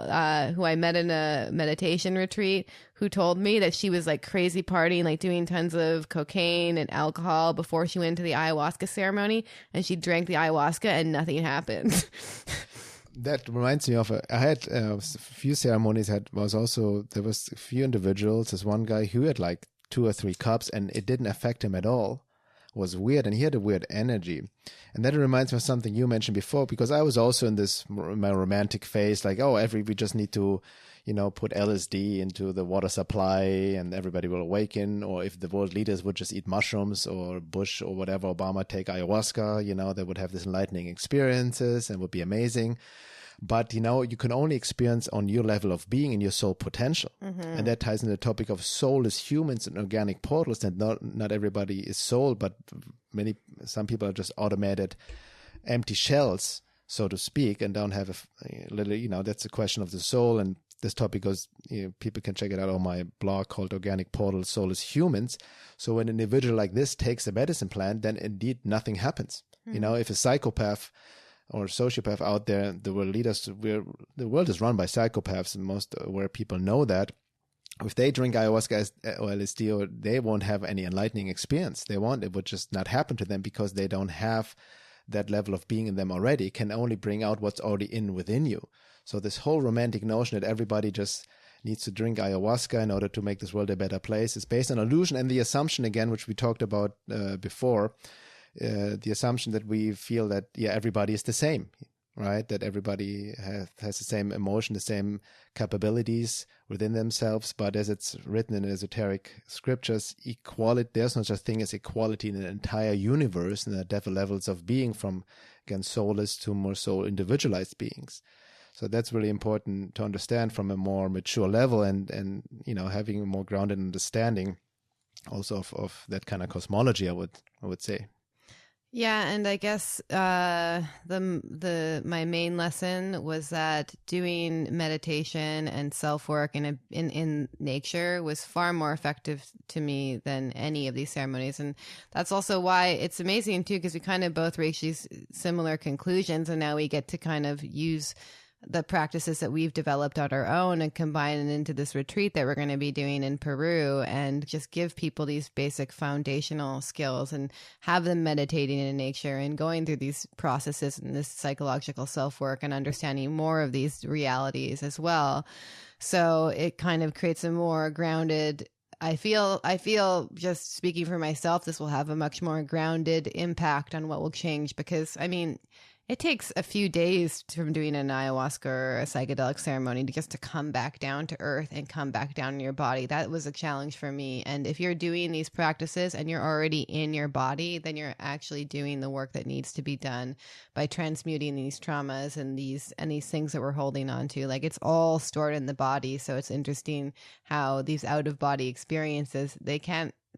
who I met in a meditation retreat who told me that she was crazy partying, doing tons of cocaine and alcohol before she went to the ayahuasca ceremony. And she drank the ayahuasca and nothing happened. That reminds me of I had a few ceremonies. There was a few individuals. There's one guy who had 2 or 3 cups and it didn't affect him at all. Was weird, and he had a weird energy. And that reminds me of something you mentioned before, because I was also in my romantic phase, we just need to, put LSD into the water supply and everybody will awaken. Or if the world leaders would just eat mushrooms, or Bush or whatever, Obama take ayahuasca, they would have this enlightening experiences and would be amazing. But, you can only experience on your level of being and your soul potential. And that ties into the topic of soulless humans and organic portals. And not everybody is soul, but some people are just automated empty shells, so to speak, and don't have that's a question of the soul. And this topic goes, people can check it out on my blog called Organic Portals, Soulless Humans. So when an individual like this takes a medicine plant, then indeed nothing happens. If a psychopath or sociopath out there, the world leaders, the world is run by psychopaths, and most aware people know that. If they drink ayahuasca or LSD, they won't have any enlightening experience. It would just not happen to them because they don't have that level of being in them already. It can only bring out what's already within you. So this whole romantic notion that everybody just needs to drink ayahuasca in order to make this world a better place is based on illusion and the assumption, again, which we talked about before, the assumption that we feel that, everybody is the same, right? That everybody has the same emotion, the same capabilities within themselves. But as it's written in esoteric scriptures, there's no such thing as equality in an entire universe, and there are different levels of being, from, again, soulless to more soul individualized beings. So that's really important to understand from a more mature level, and having a more grounded understanding also of that kind of cosmology, I would say. Yeah, and I guess my main lesson was that doing meditation and self-work in nature was far more effective to me than any of these ceremonies. And that's also why it's amazing too, because we kind of both reached these similar conclusions, and now we get to kind of use the practices that we've developed on our own and combine it into this retreat that we're going to be doing in Peru, and just give people these basic foundational skills and have them meditating in nature and going through these processes and this psychological self-work and understanding more of these realities as well. So it kind of creates a more grounded, I feel just speaking for myself, this will have a much more grounded impact on what will change, because it takes a few days from doing an ayahuasca or a psychedelic ceremony to come back down to earth and come back down in your body. That was a challenge for me. And if you're doing these practices and you're already in your body, then you're actually doing the work that needs to be done by transmuting these traumas and these things that we're holding on to. Like, it's all stored in the body. So it's interesting how these out of body experiences,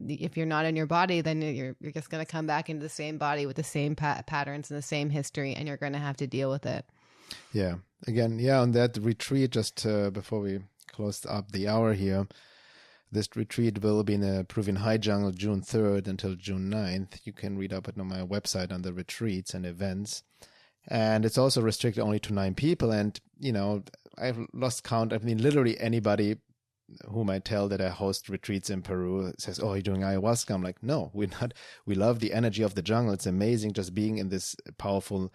if you're not in your body, then you're just going to come back into the same body with the same patterns and the same history, and you're going to have to deal with it. Yeah. Again, on that retreat, just before we close up the hour here, this retreat will be in a Peruvian high jungle June 3rd until June 9th. You can read up on my website under retreats and events. And it's also restricted only to 9 people. And, I've lost count. Literally anybody whom I tell that I host retreats in Peru says, "Oh, you're doing ayahuasca?" I'm like, "No, we're not. We love the energy of the jungle. It's amazing just being in this powerful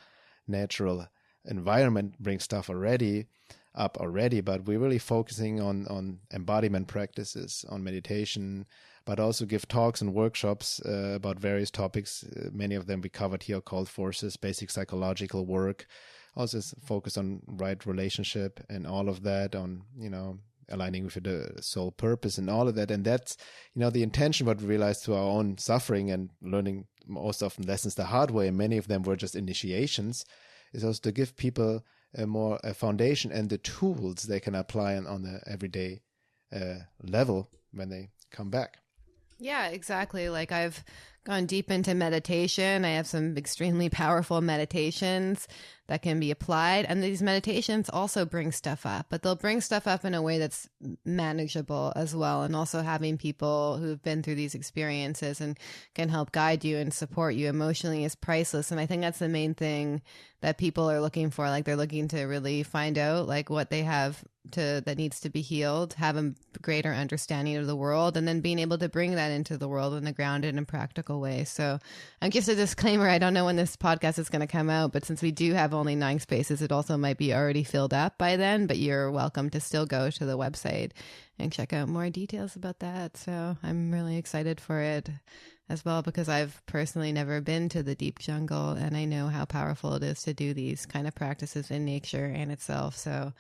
natural environment, brings stuff already. But we're really focusing on embodiment practices, on meditation, but also give talks and workshops about various topics. Many of them we covered here: called forces, basic psychological work, also focus on right relationship and all of that, on, aligning with the soul purpose and all of that. And that's, the intention, what we realized through our own suffering and learning most often lessons the hard way, and many of them were just initiations, is also to give people a foundation and the tools they can apply on the everyday level when they come back. Yeah, exactly. Like, I've gone deep into meditation. I have some extremely powerful meditations that can be applied. And these meditations also bring stuff up, but they'll bring stuff up in a way that's manageable as well. And also having people who've been through these experiences and can help guide you and support you emotionally is priceless. And I think that's the main thing that people are looking for. Like, they're looking to really find out like what they have that needs to be healed, have a greater understanding of the world, and then being able to bring that into the world in a grounded and practical way. So just a disclaimer, I don't know when this podcast is going to come out, but since we do have only 9 spaces, it also might be already filled up by then, but you're welcome to still go to the website and check out more details about that. So I'm really excited for it as well, because I've personally never been to the deep jungle, and I know how powerful it is to do these kind of practices in nature and itself. So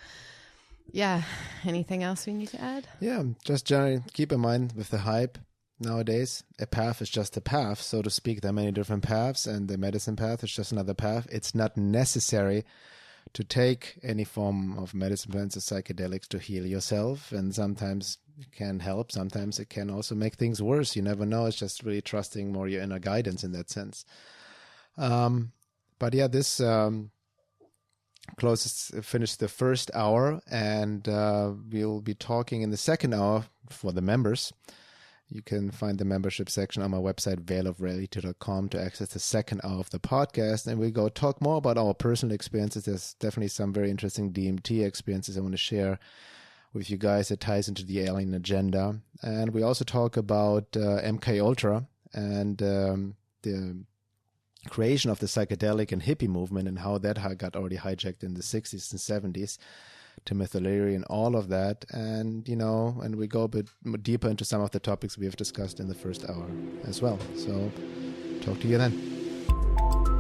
yeah, anything else we need to add? Yeah, just generally keep in mind with the hype nowadays, a path is just a path, so to speak. There are many different paths, and the medicine path is just another path. It's not necessary to take any form of medicine plants or psychedelics to heal yourself. And sometimes it can help. Sometimes it can also make things worse. You never know. It's just really trusting more your inner guidance in that sense. But yeah, this finished the first hour, and we'll be talking in the second hour for the members. You can find the membership section on my website, veilofreality.com, to access the second hour of the podcast. And we go talk more about our personal experiences. There's definitely some very interesting DMT experiences I want to share with you guys that ties into the alien agenda. And we also talk about MK Ultra and the creation of the psychedelic and hippie movement and how that got already hijacked in the 60s and 70s. Timothy Leary and all of that, and and we go a bit deeper into some of the topics we have discussed in the first hour as well. So talk to you then.